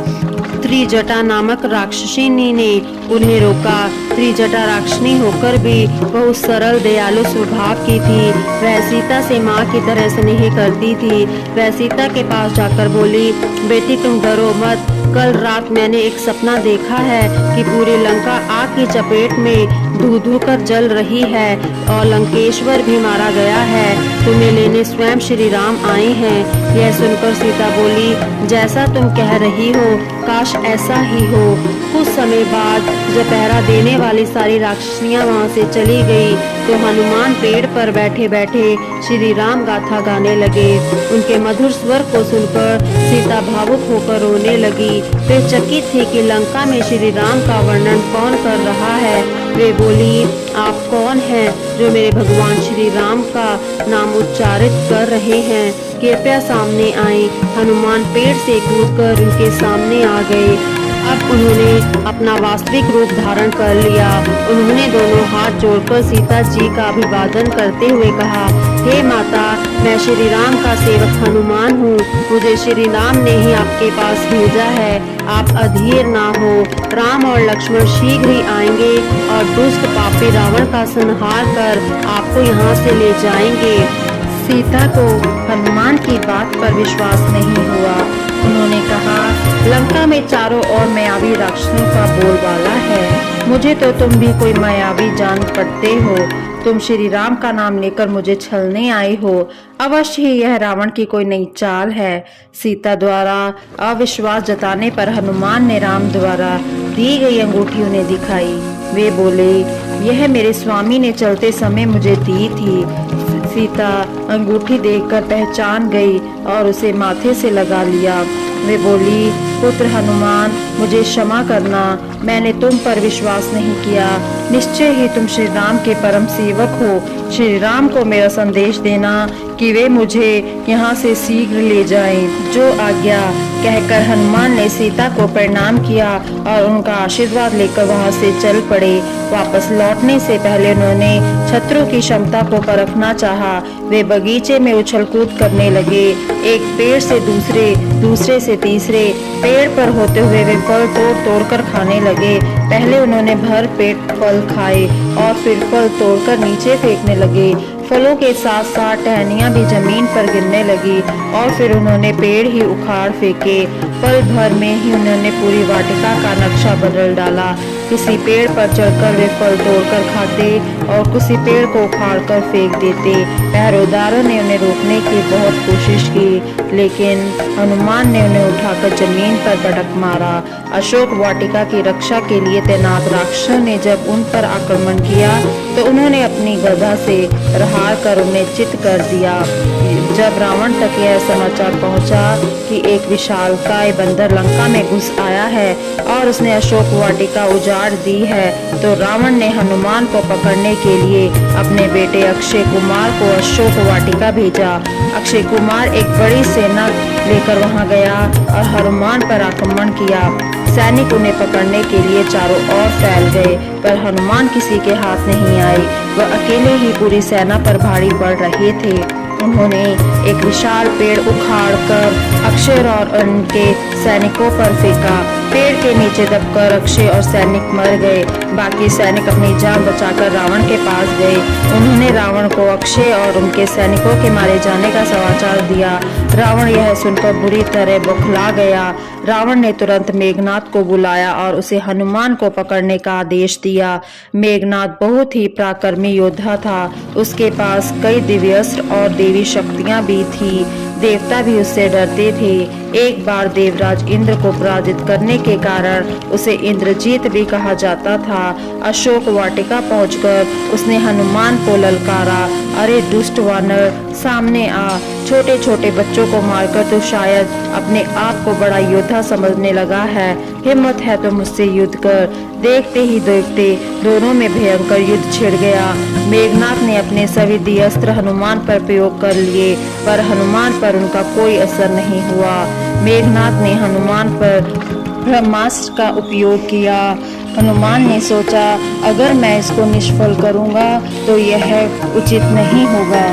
त्रिजटा नामक राक्षसिनी ने उन्हें रोका। त्रिजटा राक्षसी होकर भी बहुत सरल दयालु स्वभाव की थी। वह सीता से माँ की तरह स्नेह करती थी। वह सीता के पास जाकर बोली, बेटी तुम डरो मत। कल रात मैंने एक सपना देखा है कि पूरी लंका आग की चपेट में धू कर जल रही है और लंकेश्वर भी मारा गया है। तुम्हें लेने स्वयं श्री राम आए हैं। यह सुनकर सीता बोली, जैसा तुम कह रही हो काश ऐसा ही हो। कुछ समय बाद जब पहरा देने वाली सारी राक्षसियां वहां से चली गई तो हनुमान पेड़ पर बैठे बैठे श्री राम गाथा गाने लगे। उनके मधुर स्वर को सुनकर सीता भावुक होकर रोने लगी। वे चकित थी कि लंका में श्री राम का वर्णन कौन कर रहा है। वे बोली, आप कौन हैं जो मेरे भगवान श्री राम का नाम उच्चारित कर रहे हैं? कृपया सामने आए। हनुमान पेड़ से कूदकर उनके सामने आ गए। अब उन्होंने अपना वास्तविक रूप धारण कर लिया। उन्होंने दोनों हाथ जोड़कर सीता जी का अभिवादन करते हुए कहा, हे माता, मैं श्री राम का सेवक हनुमान हूँ। मुझे श्री राम ने ही आपके पास भेजा है। आप अधीर ना हो। राम और लक्ष्मण शीघ्र ही आएंगे और दुष्ट पापी रावण का संहार कर आपको यहाँ से ले जाएंगे।
सीता को हनुमान की बात पर विश्वास नहीं हुआ। उन्होंने कहा, लंका में चारों ओर मायावी राक्षसों का बोलबाला है। मुझे तो तुम भी कोई मायावी जान पड़ते हो। तुम श्री राम का नाम लेकर मुझे छलने आए हो। अवश्य ही यह रावण की कोई नई चाल है। सीता द्वारा अविश्वास जताने पर हनुमान ने राम द्वारा दी गई अंगूठी उन्हें दिखाई। वे बोले, यह मेरे स्वामी ने चलते समय मुझे दी थी। सीता अंगूठी देखकर पहचान गई और उसे माथे से लगा लिया। वे बोली, पुत्र हनुमान, मुझे क्षमा करना। मैंने तुम पर विश्वास नहीं किया। निश्चय ही तुम श्री राम के परम सेवक हो। श्री राम को मेरा संदेश देना कि वे मुझे यहाँ से शीघ्र ले जाएं। जो आज्ञा। कहकर हनुमान ने सीता को प्रणाम किया और उनका आशीर्वाद लेकर वहाँ से चल पड़े। वापस लौटने से पहले उन्होंने शत्रु की क्षमता को परखना चाहा। वे बगीचे में उछल कूद करने लगे। एक पेड़ से दूसरे, दूसरे से तीसरे पेड़ पर होते हुए वे फल तोड़ तोड़ कर खाने लगे। पहले उन्होंने भर पेट फल खाए और फिर फल तोड़कर नीचे फेंकने लगे। फलों के साथ साथ टहनियाँ भी जमीन पर गिरने लगी और फिर उन्होंने पेड़ ही उखाड़ फेंके। पल भर में ही उन्होंने पूरी वाटिका का नक्शा बदल डाला। किसी पेड़ पर चढ़कर वे फल तोड़कर खाते और किसी पेड़ को उखाड़कर फेंक देते। पहरेदारों ने उन्हें रोकने की बहुत कोशिश की, लेकिन हनुमान ने उन्हें उठाकर जमीन पर पटक मारा। अशोक वाटिका की रक्षा के लिए तैनात राक्षसों ने जब उन पर आक्रमण किया तो उन्होंने अपनी गदा से प्रहार कर उन्हें चित कर दिया। जब रावण तक यह समाचार पहुंचा कि एक विशालकाय बंदर लंका में घुस आया है और उसने अशोक वाटिका उजाड़ दी है, तो रावण ने हनुमान को पकड़ने के लिए अपने बेटे अक्षय कुमार को अशोक वाटिका भेजा। अक्षय कुमार एक बड़ी सेना लेकर वहां गया और हनुमान पर आक्रमण किया। सैनिक उन्हें पकड़ने के लिए चारों ओर फैल गए, पर हनुमान किसी के हाथ नहीं आए। वह अकेले ही पूरी सेना पर भारी पड़ रहे थे। उन्होंने एक विशाल पेड़ उखाड़कर अक्षय और उनके सैनिकों पर फेंका। पेड़ के नीचे दबकर अक्षय और सैनिक मर गए। बाकी सैनिक अपनी जान बचाकर रावण के पास गए। उन्होंने रावण को अक्षय और उनके सैनिकों के मारे जाने का समाचार दिया। रावण यह सुनकर बुरी तरह बौखला गया। रावण ने तुरंत मेघनाद को बुलाया और उसे हनुमान को पकड़ने का आदेश दिया। मेघनाद बहुत ही पराक्रमी योद्धा था। उसके पास कई दिव्यास्त्र और देवी शक्तियां भी थी। देवता भी उससे डरते थे। एक बार देवराज इंद्र को पराजित करने के कारण उसे इंद्रजीत भी कहा जाता था। अशोक वाटिका पहुंचकर उसने हनुमान को ललकारा, अरे दुष्ट वानर, सामने आ। छोटे छोटे बच्चों को मारकर तो शायद अपने आप को बड़ा योद्धा समझने लगा है। हिम्मत है तो मुझसे युद्ध कर। देखते ही देखते दोनों में भयंकर युद्ध छिड़ गया। मेघनाद ने अपने सभी दिव्यास्त्र हनुमान पर प्रयोग कर लिए, पर हनुमान पर उनका कोई असर नहीं हुआ। मेघनाद ने हनुमान पर ब्रह्मास्त्र का उपयोग किया। हनुमान ने सोचा, अगर मैं इसको निष्फल करूंगा तो यह उचित नहीं होगा,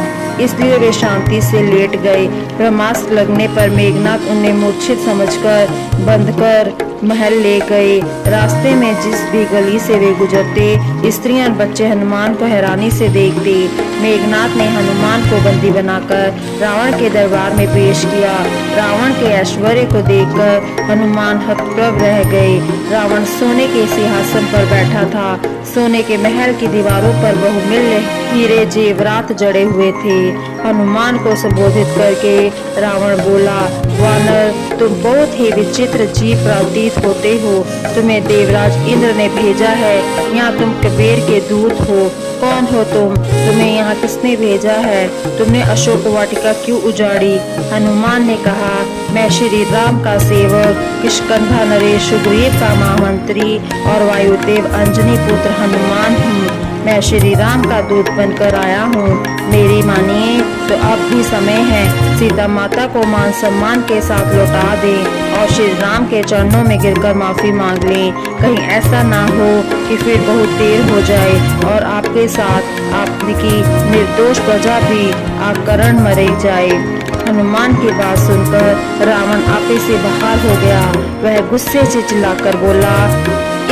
इसलिए वे शांति से लेट गए। ब्रह्मास्त्र लगने पर मेघनाद उन्हें मूर्छित समझकर बंधकर महल ले गए। रास्ते में जिस भी गली से वे गुजरते, स्त्रियां और बच्चे हनुमान को हैरानी से देखते। मेघनाद ने हनुमान को बंदी बनाकर रावण के दरबार में पेश किया। रावण के ऐश्वर्य को देखकर हनुमान हतप्रभ रह गए। रावण सोने के सिंहासन पर बैठा था। सोने के महल की दीवारों पर बहुमूल्य हीरे जेवरात जड़े हुए थे। हनुमान को संबोधित करके रावण बोला, वानर, तुम बहुत ही विचित्र जीव प्रतीत होते हो। तुम्हें देवराज इंद्र ने भेजा है। यहाँ तुम कबीर के दूत हो। कौन हो तुम? तुम्हें यहाँ किसने भेजा है? तुमने अशोक वाटिका क्यों उजाड़ी? हनुमान ने कहा, मैं श्री राम का सेवक, किष्किंधा नरेश सुग्रीव का महामंत्री और वायुदेव अंजनी पुत्र हनुमान हूँ। मैं श्री राम का दूत बनकर आया हूँ। मेरी मानिए तो अब भी समय है। सीता माता को मान सम्मान के साथ लौटा दें और श्री राम के चरणों में गिरकर माफी मांग लें। कहीं ऐसा ना हो कि फिर बहुत देर हो जाए और आपके साथ आपकी निर्दोष प्रजा भी आकरण मरी जाए। हनुमान की बात सुनकर रावण आपे से बाहर हो गया। वह गुस्से से चिल्लाकर बोला,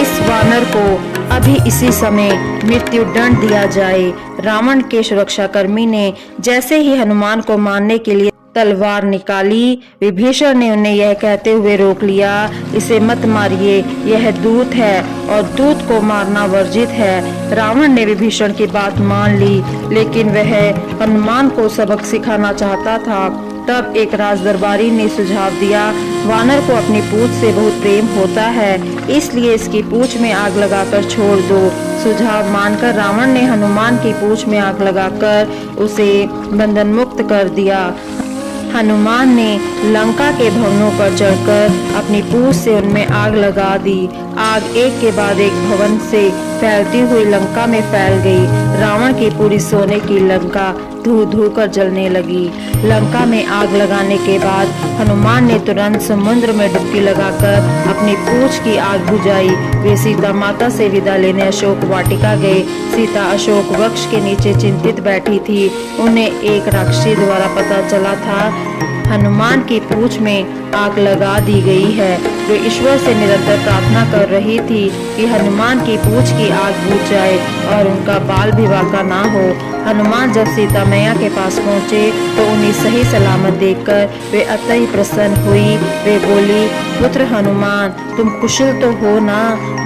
इस वानर को अभी इसी समय मृत्यु दंड दिया जाए। रावण के सुरक्षाकर्मी ने जैसे ही हनुमान को मारने के लिए तलवार निकाली, विभीषण ने उन्हें यह कहते हुए रोक लिया, इसे मत मारिए, यह दूत है और दूत को मारना वर्जित है। रावण ने विभीषण की बात मान ली, लेकिन वह हनुमान को सबक सिखाना चाहता था। तब एक राजदरबारी ने सुझाव दिया, वानर को अपनी पूंछ से बहुत प्रेम होता है, इसलिए इसकी पूंछ में आग लगाकर छोड़ दो। सुझाव मानकर रावण ने हनुमान की पूंछ में आग लगाकर उसे बंधन मुक्त कर दिया। हनुमान ने लंका के भवनों पर चढ़कर अपनी पूंछ से उनमें आग लगा दी। आग एक के बाद एक भवन से फैलती हुई लंका में फैल गई। रावण की पूरी सोने की लंका धू धू कर जलने लगी। लंका में आग लगाने के बाद हनुमान ने तुरंत समुद्र में डुबकी लगाकर अपनी पूंछ की आग बुझाई। वे सीता माता से विदा लेने अशोक वाटिका गए। सीता अशोक वृक्ष के नीचे चिंतित बैठी थी। उन्हें एक राक्षसी द्वारा पता चला था हनुमान की पूंछ में आग लगा दी गई है। वे ईश्वर से निरंतर प्रार्थना कर रही थी कि हनुमान की पूंछ की आग बुझ जाए और उनका बाल भी बांका ना हो। हनुमान जब सीता मैया के पास पहुँचे तो उन्हें सही सलामत देखकर वे अति प्रसन्न हुई। वे बोली, पुत्र हनुमान, तुम कुशल तो हो ना?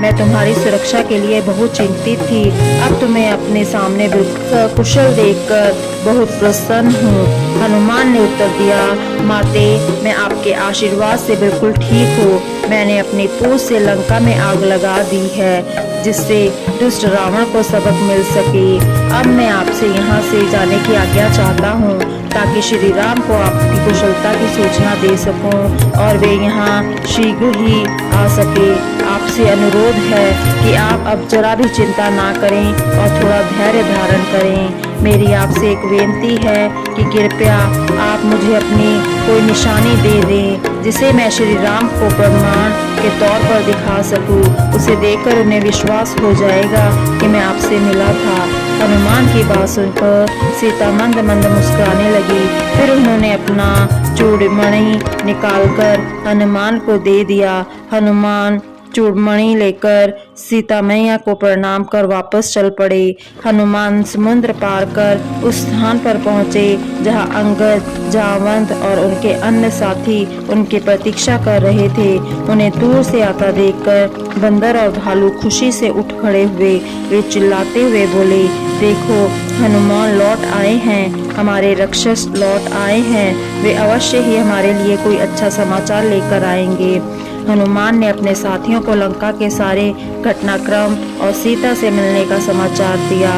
मैं तुम्हारी सुरक्षा के लिए बहुत चिंतित थी। अब तुम्हें अपने सामने बिल्कुल कुशल देखकर बहुत प्रसन्न हूँ। हनुमान ने उत्तर दिया, माते, मैं आपके आशीर्वाद से बिल्कुल ठीक हूँ। मैंने अपनी पूंछ से लंका में आग लगा दी है, जिससे दुष्ट रावण को सबक मिल सके। अब मैं आपसे यहाँ से जाने की आज्ञा चाहता हूँ ताकि श्री राम को आपकी कुशलता की सूचना दे सकूं और वे यहाँ शीघ्र ही आ सके। आपसे अनुरोध है कि आप अब जरा भी चिंता ना करें और थोड़ा धैर्य धारण करें। मेरी आपसे एक बेनती है कि कृपया आप मुझे अपनी कोई निशानी दे दें जिसे मैं श्री राम को प्रमाण के तौर पर दिखा सकूं। उसे देखकर उन्हें विश्वास हो जाएगा कि मैं आपसे मिला था। हनुमान की बात सुनकर सीता मंद मंद मुस्कुराने लगी। फिर उन्होंने अपना चूड़मणि निकालकर हनुमान को दे दिया। हनुमान चूड़मणि लेकर सीता मैया को प्रणाम कर वापस चल पड़े। हनुमान समुद्र पार कर उस स्थान पर पहुँचे जहाँ अंगद, जावंत और उनके अन्य साथी उनकी प्रतीक्षा कर रहे थे। उन्हें दूर से आता देखकर बंदर और भालू खुशी से उठ खड़े हुए। वे चिल्लाते हुए बोले, देखो, हनुमान लौट आए हैं, हमारे राक्षस लौट आए हैं। वे अवश्य ही हमारे लिए कोई अच्छा समाचार लेकर आएंगे। हनुमान ने अपने साथियों को लंका के सारे घटनाक्रम और सीता से मिलने का समाचार दिया।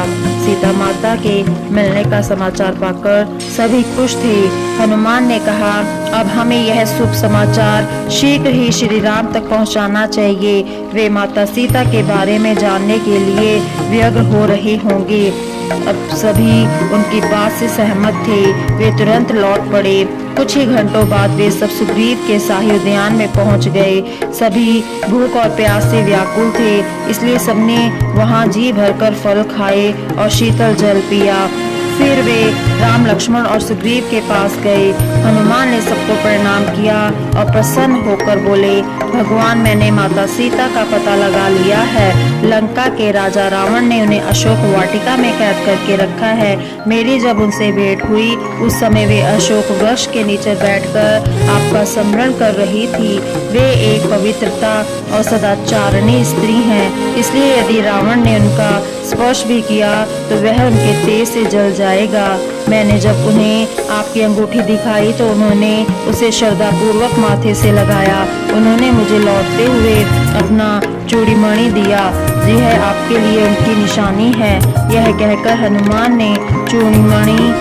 सीता माता के मिलने का समाचार पाकर सभी खुश थे। हनुमान ने कहा, अब हमें यह शुभ समाचार शीघ्र ही श्री राम तक पहुंचाना चाहिए। वे माता सीता के बारे में जानने के लिए व्यग्र हो रहे होंगे। अब सभी उनकी बात से सहमत थे। वे तुरंत लौट पड़े। कुछ ही घंटों बाद वे सब सुग्रीव के शाही उद्यान में पहुंच गए। सभी भूख और प्यास से व्याकुल थे, इसलिए सबने वहां जी भरकर फल खाए और शीतल जल पिया। फिर वे राम, लक्ष्मण और सुग्रीव के पास गए। हनुमान ने सबको प्रणाम किया और प्रसन्न होकर बोले, भगवान, मैंने माता सीता का पता लगा लिया है। लंका के राजा रावण ने उन्हें अशोक वाटिका में कैद करके रखा है। मेरी जब उनसे भेंट हुई उस समय वे अशोक वृक्ष के नीचे बैठकर आपका स्मरण कर रही थी। वे एक पवित्रता और सदाचारणी स्त्री हैं, इसलिए यदि रावण ने उनका स्पर्श भी किया तो वह उनके तेज से जल जाएगा। मैंने जब उन्हें आपकी अंगूठी दिखाई तो उन्होंने उसे श्रद्धापूर्वक माथे से लगाया। उन्होंने मुझे लौटते हुए अपना चूड़ीमणि दिया। यह आपके लिए उनकी निशानी है। यह कहकर हनुमान ने चूड़ीमणि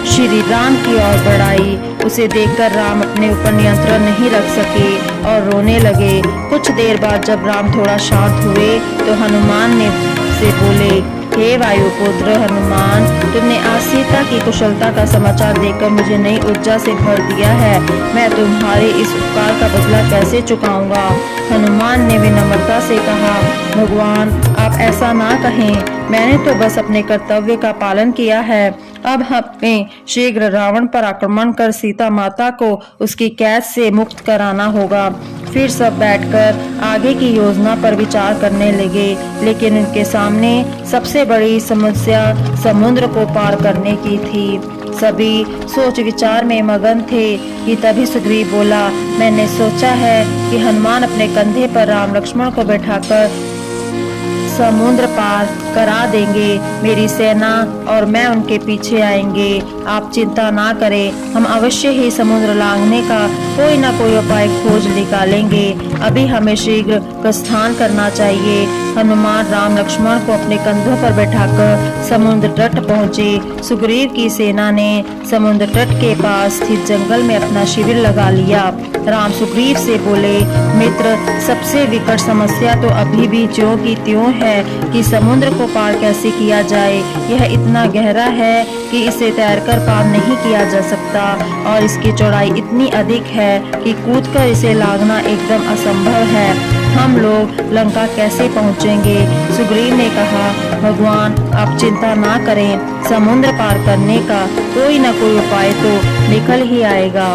श्री राम की ओर बढ़ाई। उसे देखकर राम अपने ऊपर नियंत्रण नहीं रख सके और रोने लगे। कुछ देर बाद जब राम थोड़ा शांत हुए तो हनुमान ने से बोले, हे वायुपुत्र हनुमान, तुमने आज सीता की कुशलता का समाचार देकर मुझे नई ऊर्जा से भर दिया है। मैं तुम्हारे इस उपकार का बदला कैसे चुकाऊंगा? हनुमान ने विनम्रता से कहा, भगवान, आप ऐसा ना कहें। मैंने तो बस अपने कर्तव्य का पालन किया है। अब हमें शीघ्र रावण पर आक्रमण कर सीता माता को उसकी कैद से मुक्त कराना होगा। फिर सब बैठकर आगे की योजना पर विचार करने लगे, लेकिन उनके सामने सबसे बड़ी समस्या समुद्र को पार करने की थी। सभी सोच विचार में मगन थे कि तभी सुग्रीव बोला, मैंने सोचा है कि हनुमान अपने कंधे पर राम लक्ष्मण को बैठाकर समुद्र पार करा देंगे। मेरी सेना और मैं उनके पीछे आएंगे। आप चिंता ना करें, हम अवश्य ही समुद्र लांघने का कोई ना कोई उपाय खोज निकालेंगे। अभी हमें शीघ्र प्रस्थान करना चाहिए। हनुमान राम लक्ष्मण को अपने कंधों पर बैठाकर समुद्र तट पहुँचे। सुग्रीव की सेना ने समुद्र तट के पास स्थित जंगल में अपना शिविर लगा लिया। राम सुग्रीव से बोले, मित्र, सबसे विकट समस्या तो अभी भी ज्यों की त्यों है कि समुद्र को पार कैसे किया जाए। यह इतना गहरा है कि इसे तैरकर पार नहीं किया जा सकता और इसकी चौड़ाई इतनी अधिक है कि कूदकर इसे लांघना एकदम असंभव है। हम लोग लंका कैसे पहुँचेंगे? सुग्रीव ने कहा, भगवान, आप चिंता ना करें, समुद्र पार करने का कोई ना कोई उपाय तो निकल ही आएगा।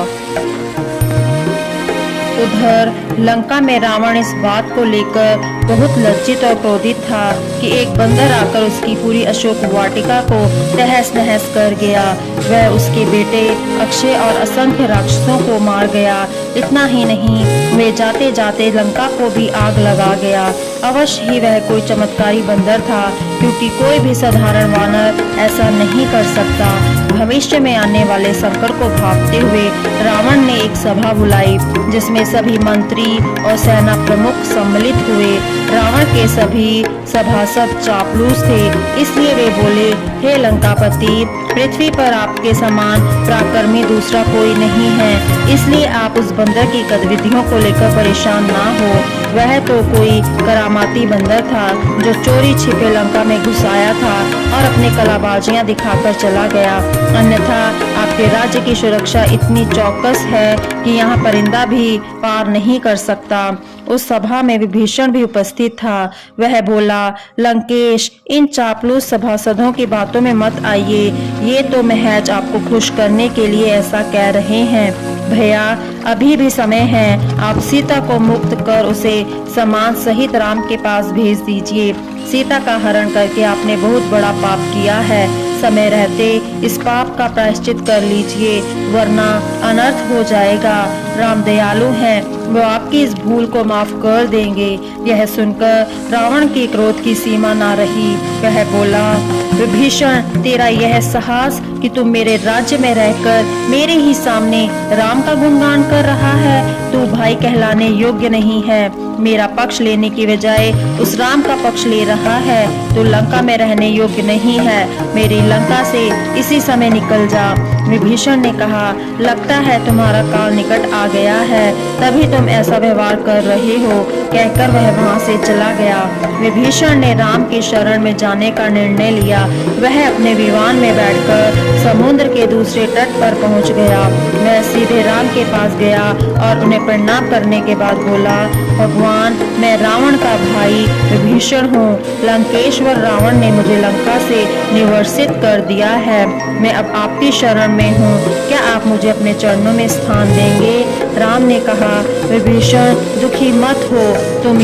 उधर लंका में रावण इस बात को लेकर बहुत लज्जित और क्रोधित था कि एक बंदर आकर उसकी पूरी अशोक वाटिका को तहस नहस कर गया। वह उसके बेटे अक्षय और असंख्य राक्षसों को मार गया। इतना ही नहीं, वे जाते जाते लंका को भी आग लगा गया। अवश्य ही वह कोई चमत्कारी बंदर था, क्योंकि कोई भी साधारण वानर ऐसा नहीं कर सकता। भविष्य में आने वाले संकट को भांपते हुए रावण ने एक सभा बुलाई, जिसमें सभी मंत्री और सेना प्रमुख सम्मिलित हुए। रावण के सभी सभासद चापलूस थे, इसलिए वे बोले, हे लंकापति, पृथ्वी पर आपके समान पराक्रमी दूसरा कोई नहीं है, इसलिए आप उस बंदर की गतिविधियों को लेकर परेशान ना हो। वह तो कोई करामाती बंदर था जो चोरी छिपे लंका में घुस आया था और अपनी कलाबाजियां दिखाकर चला गया। अन्यथा आपके राज्य की सुरक्षा इतनी चौकस है कि यहाँ परिंदा भी पार नहीं कर सकता। उस सभा में विभीषण भी उपस्थित था। वह बोला, लंकेश, इन चापलूस सभासदों की बातों में मत आइए। ये तो महज आपको खुश करने के लिए ऐसा कह रहे हैं। भैया, अभी भी समय है। आप सीता को मुक्त कर उसे सामान सहित राम के पास भेज दीजिए। सीता का हरण करके आपने बहुत बड़ा पाप किया है। समय रहते इस पाप का प्रायश्चित कर लीजिए, वरना अनर्थ हो जाएगा। राम दयालु हैं, वो आपकी इस भूल को माफ कर देंगे। यह सुनकर रावण के क्रोध की सीमा ना रही। वह बोला, विभीषण, तेरा यह साहस कि तुम मेरे राज्य में रहकर मेरे ही सामने राम का गुणगान कर रहा है, तू भाई कहलाने योग्य नहीं है। मेरा पक्ष लेने की बजाय उस राम का पक्ष ले रहा है, तू लंका में रहने योग्य नहीं है। मेरी लंका से इसी समय निकल जा। विभीषण ने कहा, लगता है तुम्हारा काल निकट आ गया है, तभी तुम ऐसा व्यवहार कर रहे हो। कहकर वह वहां से चला गया। विभीषण ने राम की शरण में जाने का निर्णय लिया। वह अपने विमान में बैठकर समुद्र के दूसरे तट पर पहुंच गया। वह सीधे राम के पास गया और उन्हें प्रणाम करने के बाद बोला, भगवान, मैं रावण का भाई विभीषण हूँ। लंकेश्वर रावण ने मुझे लंका से निवर्सित कर दिया है। मैं अब आपकी शरण में हूँ। क्या आप मुझे अपने चरणों में स्थान देंगे? राम ने कहा, विभीषण, दुखी मत हो। तुम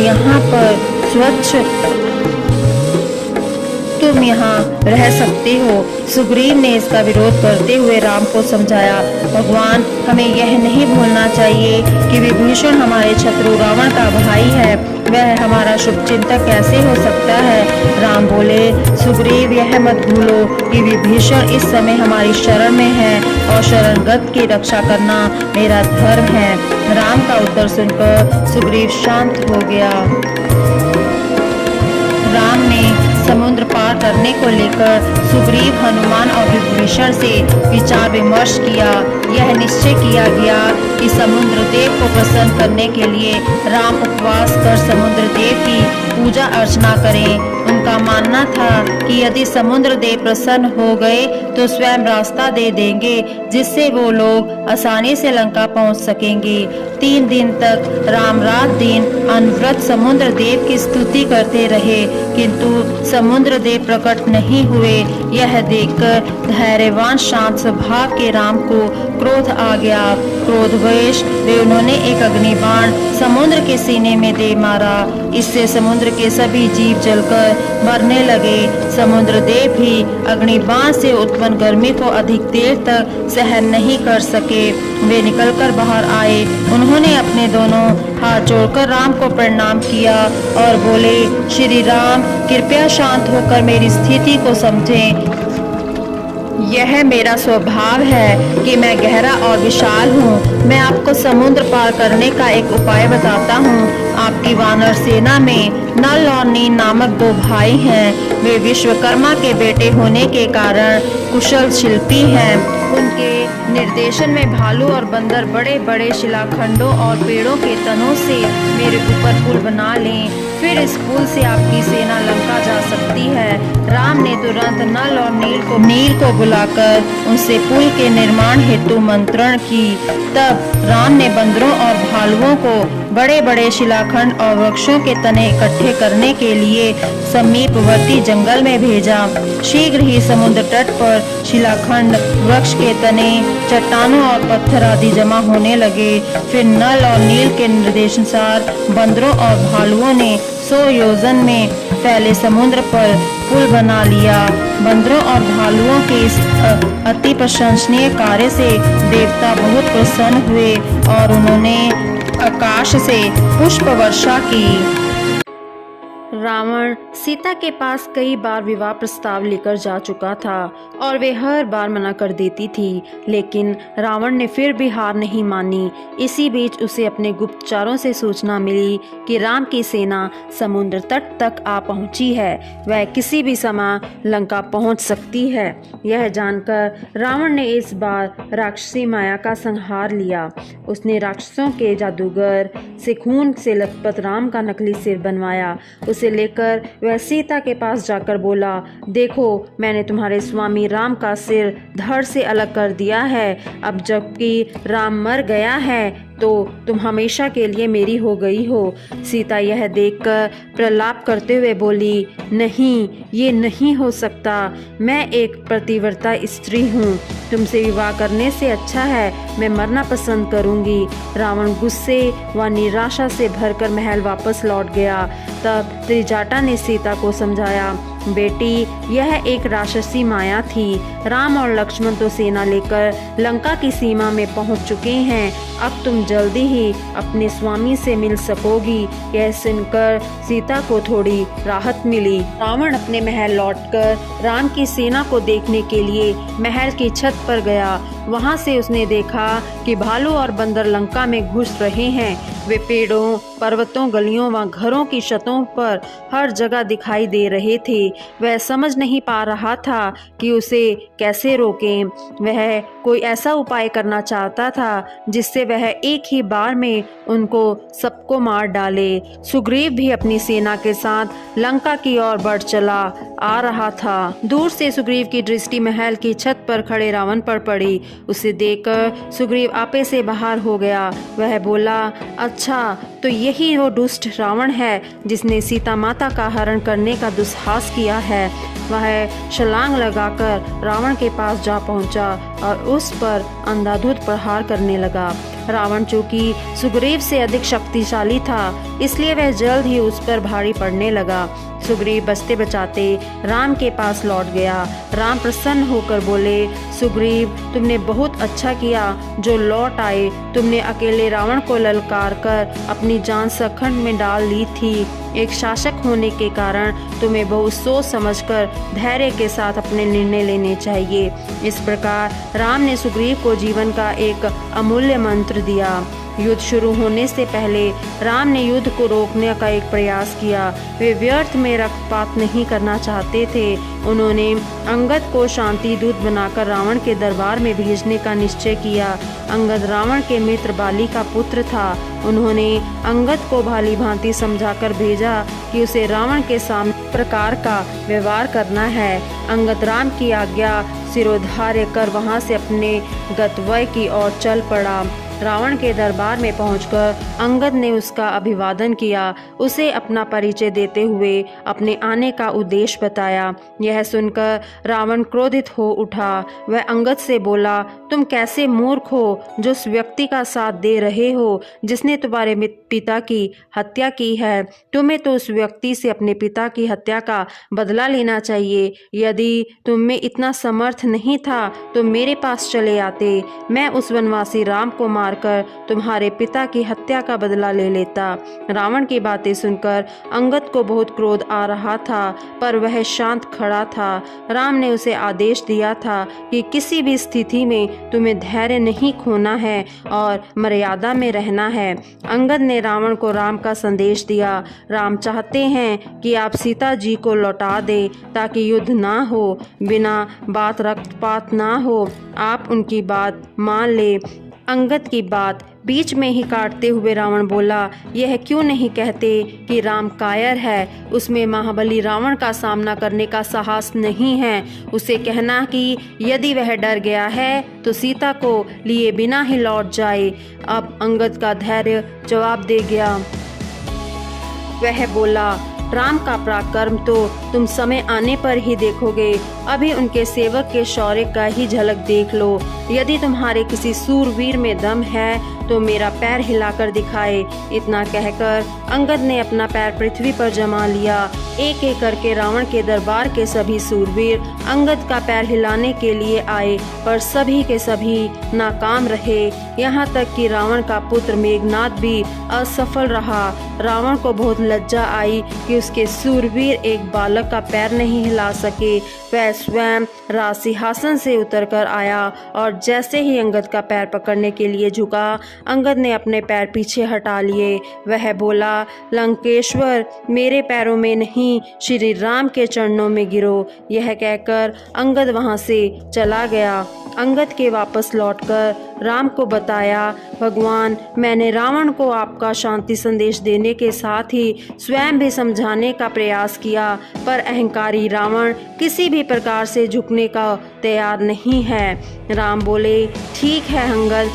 यहाँ रह सकते हो। सुग्रीव ने इसका विरोध करते हुए राम को समझाया, भगवान, हमें यह नहीं भूलना चाहिए कि विभीषण हमारे शत्रु रावण का भाई है। वह हमारा शुभचिंतक कैसे हो सकता है? राम बोले, सुग्रीव, यह मत भूलो कि विभीषण इस समय हमारी शरण में है और शरणगत की रक्षा करना मेरा धर्म है। राम का उत्तर सुनकर सुग्रीव शांत हो गया। राम ने समुद्र पार करने को लेकर सुग्रीव, हनुमान और विभीषण से विचार विमर्श किया। यह निश्चय किया गया कि समुद्र देव को प्रसन्न करने के लिए राम उपवास कर समुद्र देव की पूजा अर्चना करें। उनका मानना था कि यदि समुद्र देव प्रसन्न हो गए तो स्वयं रास्ता दे देंगे, जिससे वो लोग आसानी से लंका पहुंच सकेंगे। 3 दिन तक राम रात दिन अनवरत समुद्र देव की स्तुति करते रहे, किंतु समुद्र देव प्रकट नहीं हुए। यह देखकर धैर्यवान शांत स्वभाव के राम को क्रोध आ गया। क्रोधवश वे उन्होंने एक अग्निबाण समुद्र के सीने में दे मारा। इससे समुद्र के सभी जीव जलकर मरने लगे। समुद्र देव भी अग्निबाण से उत्पन्न गर्मी को अधिक देर तक सहन नहीं कर सके। वे निकलकर बाहर आए। उन्होंने अपने दोनों हाथ जोड़कर राम को प्रणाम किया और बोले, श्री राम, कृपया शांत होकर मेरी स्थिति को समझें। यह मेरा स्वभाव है कि मैं गहरा और विशाल हूँ। मैं आपको समुद्र पार करने का एक उपाय बताता हूँ। आपकी वानर सेना में नल और नील नामक 2 भाई हैं। वे विश्वकर्मा के बेटे होने के कारण कुशल शिल्पी हैं। उनके निर्देशन में भालू और बंदर बड़े बड़े शिलाखंडों और पेड़ों के तनों से मेरे ऊपर पुल बना लें, फिर इस पुल से आपकी सेना लंका जा सकती है। राम ने तुरंत नल और नील को बुलाकर उनसे पुल के निर्माण हेतु मंत्रण की। तब राम ने बंदरों और भालुओं को बड़े बड़े शिलाखंड और वृक्षों के तने इकट्ठे करने के लिए समीपवर्ती जंगल में भेजा। शीघ्र ही समुद्र तट पर शिलाखंड, वृक्ष के तने, चट्टानों और पत्थर आदि जमा होने लगे। फिर नल और नील के निर्देशानुसार बंदरों और भालुओं ने 100 योजन में फैले समुद्र पर पुल बना लिया। बंदरों और भालुओं के इस अति प्रशंसनीय कार्य से देवता बहुत प्रसन्न हुए और उन्होंने आकाश से पुष्प वर्षा की। रावण सीता के पास कई बार विवाह प्रस्ताव लेकर जा चुका था और वे हर बार मना कर देती थी, लेकिन रावण ने फिर भी हार नहीं मानी। इसी बीच उसे अपने गुप्तचरों से सूचना मिली कि राम की सेना समुद्र तट तक आ पहुंची है, वह किसी भी समय लंका पहुंच सकती है। यह जानकर रावण ने इस बार राक्षसी माया का संहार लिया। उसने राक्षसों के जादूगर से खून से लथपथ राम का नकली सिर बनवाया। उसे लेकर वह सीता के पास जाकर बोला, देखो मैंने तुम्हारे स्वामी राम का सिर धड़ से अलग कर दिया है। अब जबकि राम मर गया है तो तुम हमेशा के लिए मेरी हो गई हो। सीता यह देखकर प्रलाप करते हुए बोली, नहीं, ये नहीं हो सकता। मैं एक पतिव्रता स्त्री हूँ। तुमसे विवाह करने से अच्छा है मैं मरना पसंद करूँगी। रावण गुस्से व निराशा से भरकर महल वापस लौट गया। तब त्रिजटा ने सीता को समझाया, बेटी यह एक राक्षसी माया थी। राम और लक्ष्मण तो सेना लेकर लंका की सीमा में पहुंच चुके हैं। अब तुम जल्दी ही अपने स्वामी से मिल सकोगी। यह सुनकर सीता को थोड़ी राहत मिली। रावण अपने महल लौटकर राम की सेना को देखने के लिए महल की छत पर गया। वहां से उसने देखा कि भालू और बंदर लंका में घुस रहे हैं। वे पेड़ों, पर्वतों, गलियों व घरों की छतों पर हर जगह दिखाई दे रहे थे। वह समझ नहीं पा रहा था कि उसे कैसे रोकें। वह कोई ऐसा उपाय करना चाहता था जिससे वह एक ही बार में उनको सबको मार डाले। सुग्रीव भी अपनी सेना के साथ लंका की ओर बढ़ चला आ रहा था। दूर से सुग्रीव की दृष्टि महल की छत पर खड़े रावण पर पड़ी। उसे देखकर सुग्रीव आपे से बाहर हो गया। वह बोला, अच्छा तो यही वो दुष्ट रावण है जिसने सीता माता का हरण करने का दुस्साहस किया है। वह छलांग लगाकर रावण के पास जा पहुंचा और उस पर अंधाधुंध प्रहार करने लगा। रावण चूंकि सुग्रीव से अधिक शक्तिशाली था, इसलिए वह जल्द ही उस पर भारी पड़ने लगा। सुग्रीव बचते बचाते राम के पास लौट गया। राम प्रसन्न होकर बोले, सुग्रीव तुमने बहुत अच्छा किया जो लौट आए। तुमने अकेले रावण को ललकार कर अपनी जान सखंड में डाल ली थी। एक शासक होने के कारण तुम्हें बहुत सोच समझकर धैर्य के साथ अपने निर्णय लेने चाहिए। इस प्रकार राम ने सुग्रीव को जीवन का एक अमूल्य मंत्र दिया। युद्ध शुरू होने से पहले राम ने युद्ध को रोकने का एक प्रयास किया। वे व्यर्थ में रक्तपात नहीं करना चाहते थे। उन्होंने अंगद को शांति दूत बनाकर रावण के दरबार में भेजने का निश्चय किया। अंगद रावण के मित्र बाली का पुत्र था। उन्होंने अंगद को भाली भांति समझाकर भेजा कि उसे रावण के सामने प्रकार का व्यवहार करना है। अंगद राम की आज्ञा सिरोधार्य कर वहां से अपने गंतव्य की ओर चल पड़ा। रावण के दरबार में पहुंचकर अंगद ने उसका अभिवादन किया। उसे अपना परिचय देते हुए अपने आने का उद्देश्य बताया। यह सुनकर रावण क्रोधित हो उठा। वह अंगद से बोला, तुम कैसे मूर्ख हो जो उस व्यक्ति का साथ दे रहे हो जिसने तुम्हारे पिता की हत्या की है। तुम्हें तो उस व्यक्ति से अपने पिता की हत्या का बदला लेना चाहिए। यदि तुम में इतना समर्थ नहीं था तो मेरे पास चले आते। मैं उस वनवासी राम को मारकर तुम्हारे पिता की हत्या का बदला ले लेता। रावण की बातें सुनकर अंगद को बहुत क्रोध आ रहा था, पर वह शांत खड़ा था। राम ने उसे आदेश दिया था कि किसी भी स्थिति में तुम्हें धैर्य नहीं खोना है और मर्यादा में रहना है। अंगद ने रावण को राम का संदेश दिया। राम चाहते हैं कि आप सीता जी को लौटा दें ताकि युद्ध ना हो, बिना बात रक्तपात ना हो। आप उनकी बात मान ले।
अंगद की बात बीच में ही काटते हुए रावण बोला, यह क्यों नहीं कहते कि राम कायर है, उसमें महाबली रावण का सामना करने का साहस नहीं है। उसे कहना कि यदि वह डर गया है तो सीता को लिए बिना ही लौट जाए। अब अंगद का धैर्य जवाब दे गया। वह बोला, राम का पराक्रम तो तुम समय आने पर ही देखोगे, अभी उनके सेवक के शौर्य का ही झलक देख लो। यदि तुम्हारे किसी सूरवीर में दम है तो मेरा पैर हिलाकर दिखाए। इतना कहकर अंगद ने अपना पैर पृथ्वी पर जमा लिया। एक एक करके रावण के दरबार के सभी सूरवीर अंगद का पैर हिलाने के लिए आए, पर सभी के सभी नाकाम रहे। यहाँ तक कि रावण का पुत्र मेघनाद भी असफल रहा। रावण को बहुत लज्जा आई कि उसके सूरवीर एक बालक का पैर नहीं हिला सके। वह स्वयं राजसिंहासन से उतरकर आया और जैसे ही अंगद का पैर पकड़ने के लिए झुका, अंगद ने अपने पैर पीछे हटा लिए। वह बोला, लंकेश्वर, मेरे पैरों में नहीं, श्री राम के चरणों में गिरो। यह कहकर अंगद वहां से चला गया। अंगद के वापस लौटकर राम को बताया, भगवान, मैंने रावण को आपका शांति संदेश देने के साथ ही स्वयं भी समझाने का प्रयास किया, पर अहंकारी रावण किसी भी प्रकार से झुकने का तैयार नहीं है। राम बोले, ठीक है अंगद,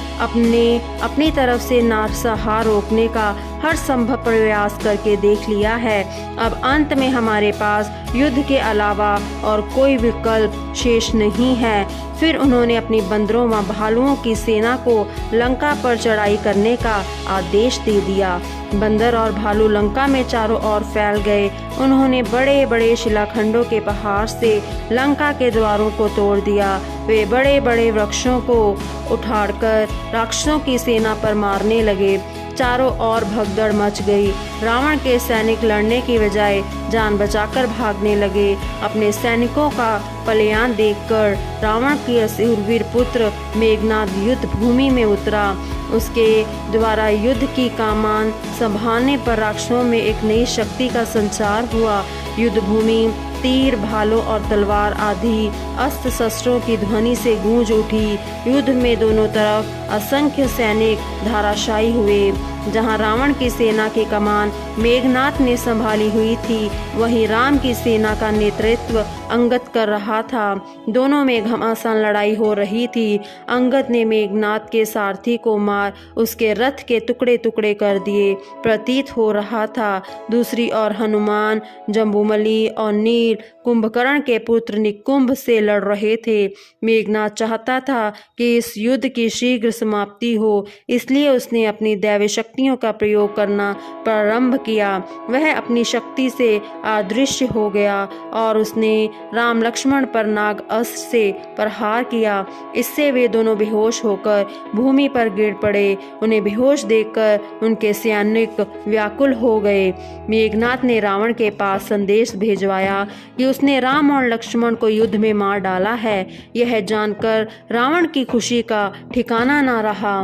अपनी तरफ से नरसंहार रोकने का हर संभव प्रयास करके देख लिया है। अब अंत में हमारे पास युद्ध के अलावा और कोई विकल्प शेष नहीं है। फिर उन्होंने अपनी बंदरों व भालुओं की सेना को लंका पर चढ़ाई करने का आदेश दे दिया। बंदर और भालू लंका में चारों ओर फैल गए। उन्होंने बड़े बड़े शिलाखंडों के पहाड़ से लंका के द्वारों को तोड़ दिया। वे बड़े बड़े वृक्षों को उठाड़कर राक्षसों की सेना पर मारने लगे। चारों ओर भगदड़ मच गई। रावण के सैनिक लड़ने की बजाय जान बचाकर भागने लगे। अपने सैनिकों का पलायन देखकर रावण के शूरवीर पुत्र मेघनाद युद्ध भूमि में उतरा। उसके द्वारा युद्ध की कमान संभालने पर राक्षसों में एक नई शक्ति का संचार हुआ। युद्ध भूमि तीर, भालों और तलवार आदि अस्त्र शस्त्रों की ध्वनि से गूंज उठी। युद्ध में दोनों तरफ असंख्य सैनिक धराशायी हुए। जहां रावण की सेना की कमान मेघनाद ने संभाली हुई थी, वहीं राम की सेना का नेतृत्व अंगद कर रहा था। दोनों में घमासान लड़ाई हो रही थी। अंगद ने मेघनाद के सारथी को मार उसके रथ के टुकड़े टुकड़े कर दिए, प्रतीत हो रहा था। दूसरी ओर हनुमान, जम्बूमलि और नील कुंभकर्ण के पुत्र निकुंभ से लड़ रहे थे। मेघनाद चाहता था कि इस युद्ध की शीघ्र समाप्ति हो, इसलिए उसने अपनी दैवी शक्तियों का प्रयोग करना प्रारंभ किया। वह अपनी शक्ति से अदृश्य हो गया और उसने राम लक्ष्मण पर नाग अस्त्र से प्रहार किया। इससे वे दोनों बेहोश होकर भूमि पर गिर पड़े। उन्हें बेहोश देखकर उनके सैनिक व्याकुल हो गए। मेघनाद ने रावण के पास संदेश भेजवाया कि उसने राम और लक्ष्मण को युद्ध में मार डाला है। यह जानकर रावण की खुशी का ठिकाना न रहा।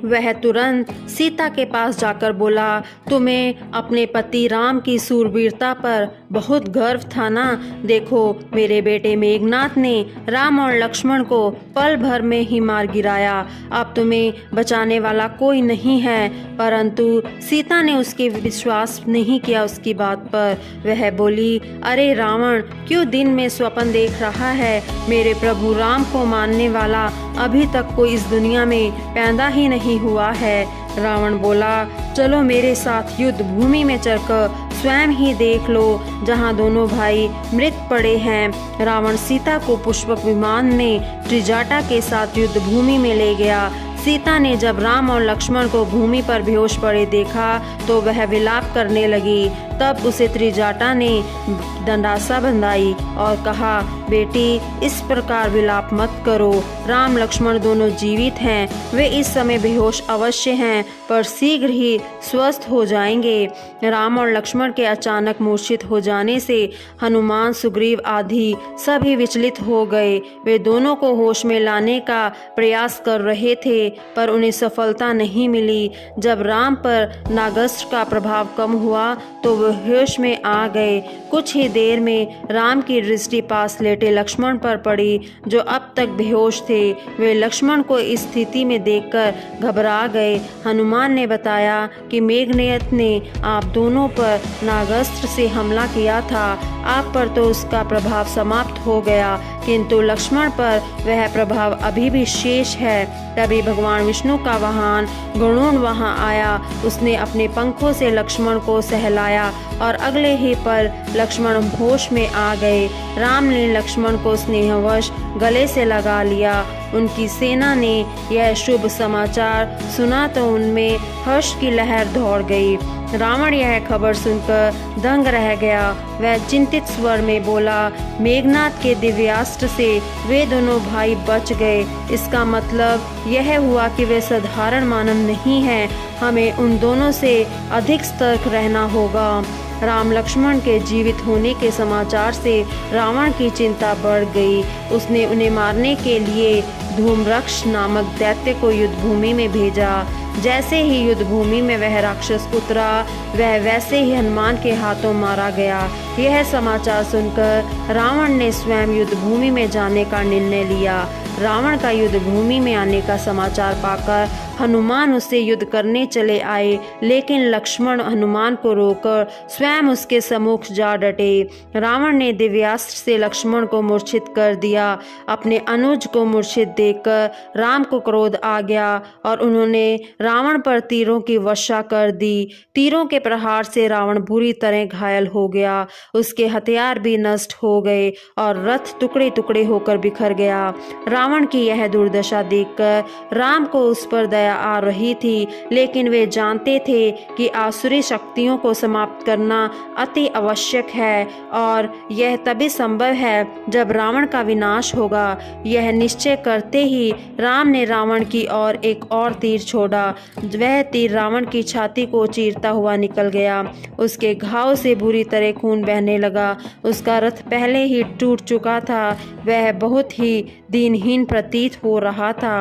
वह तुरंत सीता के पास जाकर बोला, तुम्हें अपने पति राम की सूरवीरता पर बहुत गर्व था ना? देखो, मेरे बेटे मेघनाद ने राम और लक्ष्मण को पल भर में ही मार गिराया। अब तुम्हें बचाने वाला कोई नहीं है। परंतु सीता ने उसके विश्वास नहीं किया उसकी बात पर। वह बोली, अरे रावण, क्यों दिन में स्वप्न देख रहा है? मेरे प्रभु राम को मानने वाला अभी तक कोई इस दुनिया में पैदा ही नहीं हुआ है। रावण बोला, चलो मेरे साथ युद्ध भूमि में चलकर स्वयं ही देख लो, जहां दोनों भाई मृत पड़े हैं। रावण सीता को पुष्पक विमान में त्रिजटा के साथ युद्ध भूमि में ले गया। सीता ने जब राम और लक्ष्मण को भूमि पर बेहोश पड़े देखा तो वह विलाप करने लगी। तब उसे त्रिजटा ने दंडासा बंधाई और कहा, बेटी, इस प्रकार विलाप मत करो। राम लक्ष्मण दोनों जीवित हैं। वे इस समय बेहोश अवश्य हैं, पर शीघ्र ही स्वस्थ हो जाएंगे। राम और लक्ष्मण के अचानक मूर्छित हो जाने से हनुमान, सुग्रीव आदि सभी विचलित हो गए। वे दोनों को होश में लाने का प्रयास कर रहे थे, पर उन्हें सफलता नहीं मिली। जब राम पर नागास्त्र का प्रभाव कम हुआ तो वो होश में आ गए। कुछ ही देर में राम की दृष्टि पास लेटे लक्ष्मण पर पड़ी, जो अब तक बेहोश थे। वे लक्ष्मण को इस स्थिति में देखकर घबरा गए। हनुमान ने बताया कि मेघनाद ने आप दोनों पर नागास्त्र से हमला किया था। आप पर तो उसका प्रभाव समाप्त हो गया, किंतु लक्ष्मण पर वह प्रभाव अभी भी शेष है। तभी भगवान विष्णु का वाहन गरुड़ वहां आया। उसने अपने पंखों से लक्ष्मण को सहलाया और अगले ही पल लक्ष्मण होश में आ गए। राम ने लक्ष्मण को स्नेहवश गले से लगा लिया। उनकी सेना ने यह शुभ समाचार सुना तो उनमें हर्ष की लहर दौड़ गई। रावण यह खबर सुनकर दंग रह गया। वह चिंतित स्वर में बोला, मेघनाद के दिव्यास्त्र से वे दोनों भाई बच गए। इसका मतलब यह हुआ कि वे साधारण मानव नहीं हैं। हमें उन दोनों से अधिक सतर्क रहना होगा। राम लक्ष्मण के जीवित होने के समाचार से रावण की चिंता बढ़ गई। उसने उन्हें मारने के लिए धूम्रक्ष नामक दैत्य को युद्धभूमि में भेजा। जैसे ही युद्धभूमि में वह राक्षस उतरा, वह वैसे ही हनुमान के हाथों मारा गया। यह समाचार सुनकर रावण ने स्वयं युद्धभूमि में जाने का निर्णय लिया। रावण का युद्धभूमि में आने का समाचार पाकर हनुमान उससे युद्ध करने चले आए, लेकिन लक्ष्मण हनुमान को रोककर स्वयं उसके सम्मुख जा डटे। रावण ने दिव्यास्त्र से लक्ष्मण को मूर्छित कर दिया। अपने अनुज को मूर्छित देखकर राम को क्रोध आ गया और उन्होंने रावण पर तीरों की वर्षा कर दी। तीरों के प्रहार से रावण बुरी तरह घायल हो गया। उसके हथियार भी नष्ट हो गए और रथ टुकड़े टुकड़े होकर बिखर गया। रावण की यह दुर्दशा देखकर राम को उस पर दया आ रही थी, लेकिन वे जानते थे कि आसुरी शक्तियों को समाप्त करना अति आवश्यक है और यह तभी संभव है जब रावण का विनाश होगा। यह निश्चय करते ही राम ने रावण की ओर एक और तीर छोड़ा। वह तीर रावण की छाती को चीरता हुआ निकल गया। उसके घाव से बुरी तरह खून बहने लगा। उसका रथ पहले ही टूट चुका था। वह बहुत ही दीनहीन प्रतीत हो रहा था।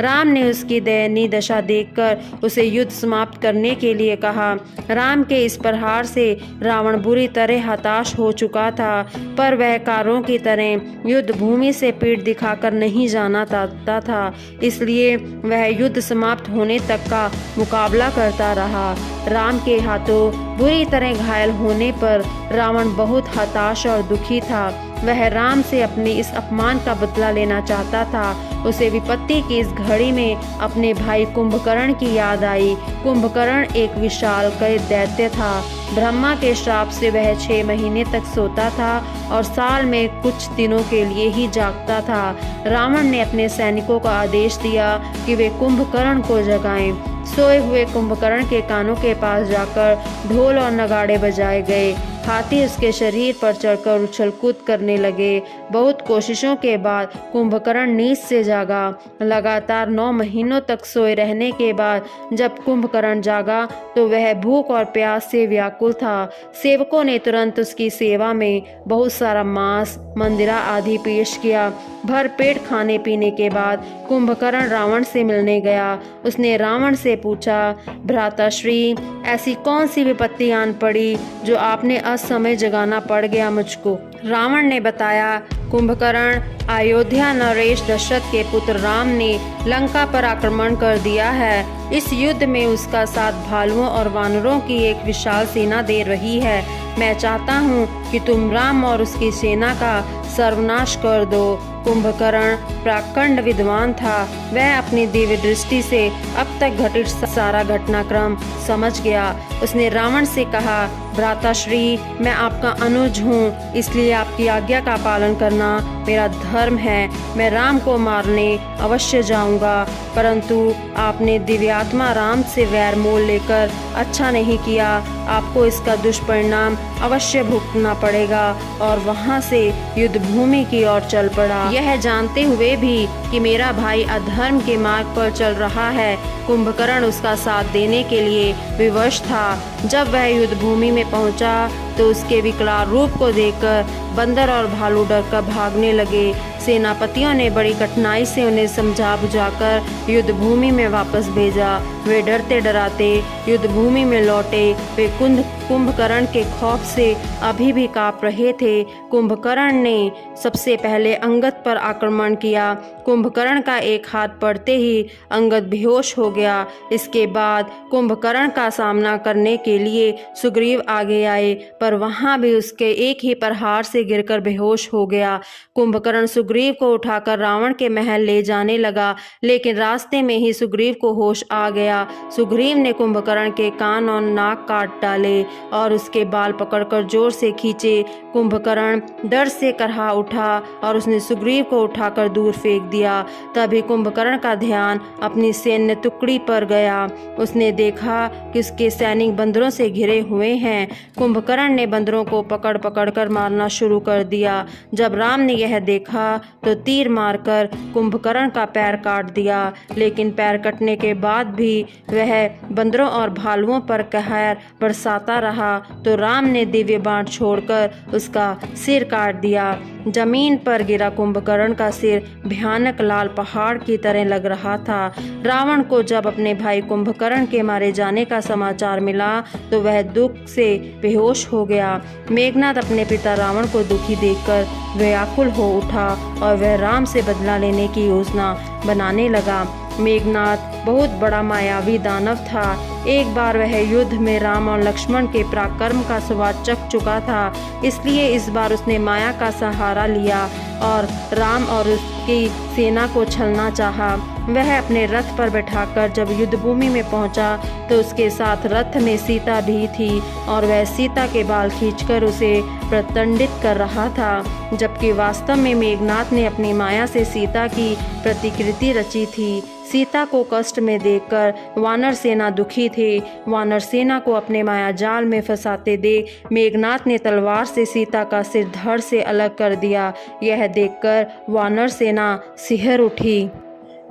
राम ने उसकी दयनीय दशा देखकर उसे युद्ध समाप्त करने के लिए कहा। राम के इस प्रहार से रावण बुरी तरह हताश हो चुका था, पर वह कारों की तरह युद्ध भूमि से पीठ दिखाकर नहीं जाना चाहता था, इसलिए वह युद्ध समाप्त होने तक का मुकाबला करता रहा। राम के हाथों बुरी तरह घायल होने पर रावण बहुत हताश और दुखी था। वह राम से अपने इस अपमान का बदला लेना चाहता था। उसे विपत्ति की इस घड़ी में अपने भाई कुंभकर्ण की याद आई। कुंभकर्ण एक विशालकाय दैत्य था। ब्रह्मा के श्राप से वह 6 महीने तक सोता था और साल में कुछ दिनों के लिए ही जागता था। रावण ने अपने सैनिकों को आदेश दिया कि वे कुंभकर्ण को जगाएं। सोए हुए कुंभकर्ण के कानों के पास जाकर ढोल और नगाड़े बजाए गए। हाथी उसके शरीर पर चढ़कर उछल कूद करने लगे। बहुत कोशिशों के बाद कुंभकर्ण नींद से जागा। लगातार 9 महीनों तक सोए रहने के बाद जब कुंभकर्ण जागा तो वह भूख और प्यास से व्याकुल था। सेवकों ने तुरंत उसकी सेवा में बहुत सारा मांस, मंदिरा आदि पेश किया। भर पेट खाने पीने के बाद कुंभकर्ण रावण से मिलने गया। उसने रावण से पूछा, भ्राताश्री, ऐसी कौन सी विपत्ति आन पड़ी जो आपने असमय जगाना पड़ गया मुझको? रावण ने बताया, कुंभकर्ण, अयोध्या नरेश दशरथ के पुत्र राम ने लंका पर आक्रमण कर दिया है। इस युद्ध में उसका साथ भालुओं और वानरों की एक विशाल सेना दे रही है। मैं चाहता हूँ कि तुम राम और उसकी सेना का सर्वनाश कर दो। कुंभकर्ण प्रकांड विद्वान था। वह अपनी दिव्य दृष्टि से अब तक घटित सारा घटनाक्रम समझ गया। उसने रावण से कहा, भ्राताश्री, मैं आपका अनुज हूँ, इसलिए आपकी आज्ञा का पालन करना मेरा धर्म है। मैं राम को मारने अवश्य जाऊंगा, परंतु आपने दिव्यात्मा राम से वैर मोल लेकर अच्छा नहीं किया। आपको इसका दुष्परिणाम अवश्य भुगतना पड़ेगा। और वहां से युद्ध भूमि की ओर चल पड़ा। यह जानते हुए भी कि मेरा भाई अधर्म के मार्ग पर चल रहा है, कुंभकर्ण उसका साथ देने के लिए विवश था। जब वह युद्ध भूमि में पहुंचा तो उसके विकराल रूप को देखकर बंदर और भालू डरकर भागने लगे। सेनापतियों ने बड़ी कठिनाई से उन्हें समझा बुझाकर युद्ध भूमि में वापस भेजा। वे डर डरते डराते युद्ध भूमि में लौटे। वे कुंभकर्ण के खौफ से अभी भी काँप रहे थे। कुंभकर्ण ने सबसे पहले अंगद पर आक्रमण किया। कुंभकर्ण का एक हाथ पड़ते ही अंगद बेहोश हो गया। इसके बाद कुंभकर्ण का सामना करने के लिए सुग्रीव आगे आए, पर वहां भी उसके एक ही प्रहार से गिरकर बेहोश हो गया। कुंभकर्ण सुग्रीव को उठाकर रावण के महल ले जाने लगा, लेकिन रास्ते में ही सुग्रीव को होश आ गया। सुग्रीव ने कुंभकर्ण के कान और नाक काट डाले और उसके बाल पकड़कर जोर से खींचे। कुंभकर्ण डर से करहा उठा और उसने सुग्रीव को उठाकर दूर फेंक दिया। तभी कुंभकर्ण का ध्यान अपनी सैन्य टुकड़ी पर गया। उसने देखा कि उसके सैनिक बंदरों से घिरे हुए हैं। कुंभकर्ण ने बंदरों को पकड़ पकड़ कर मारना शुरू कर दिया। जब राम ने यह देखा तो तीर मारकर कुंभकर्ण का पैर काट दिया, लेकिन पैर कटने के बाद भी वह बंदरों और भालुओं पर कहर बरसाता रहा। तो राम ने दिव्य बाण छोड़कर उसका सिर काट दिया। जमीन पर गिरा कुंभकर्ण का सिर भयानक लाल पहाड़ की तरह लग रहा था। रावण को जब अपने भाई कुंभकर्ण के मारे जाने का समाचार मिला तो वह दुख से बेहोश हो गया। मेघनाद अपने पिता रावण को दुखी देखकर व्याकुल हो उठा और वह राम से बदला लेने की योजना बनाने लगा। मेघनाद बहुत बड़ा मायावी दानव था। एक बार वह युद्ध में राम और लक्ष्मण के पराक्रम का स्वाद चख चुका था, इसलिए इस बार उसने माया का सहारा लिया और राम और उसकी सेना को छलना चाहा। वह अपने रथ पर बैठाकर जब युद्ध भूमि में पहुंचा तो उसके साथ रथ में सीता भी थी और वह सीता के बाल खींचकर उसे प्रतंडित कर रहा था, जबकि वास्तव में मेघनाद ने अपनी माया से सीता की प्रतिकृति रची थी। सीता को कष्ट में देखकर वानर सेना दुखी थे। वानर सेना को अपने माया जाल में फंसाते देख मेघनाद ने तलवार से सीता का सिर धड़ से अलग कर दिया। यह देखकर वानर सेना सिहर उठी।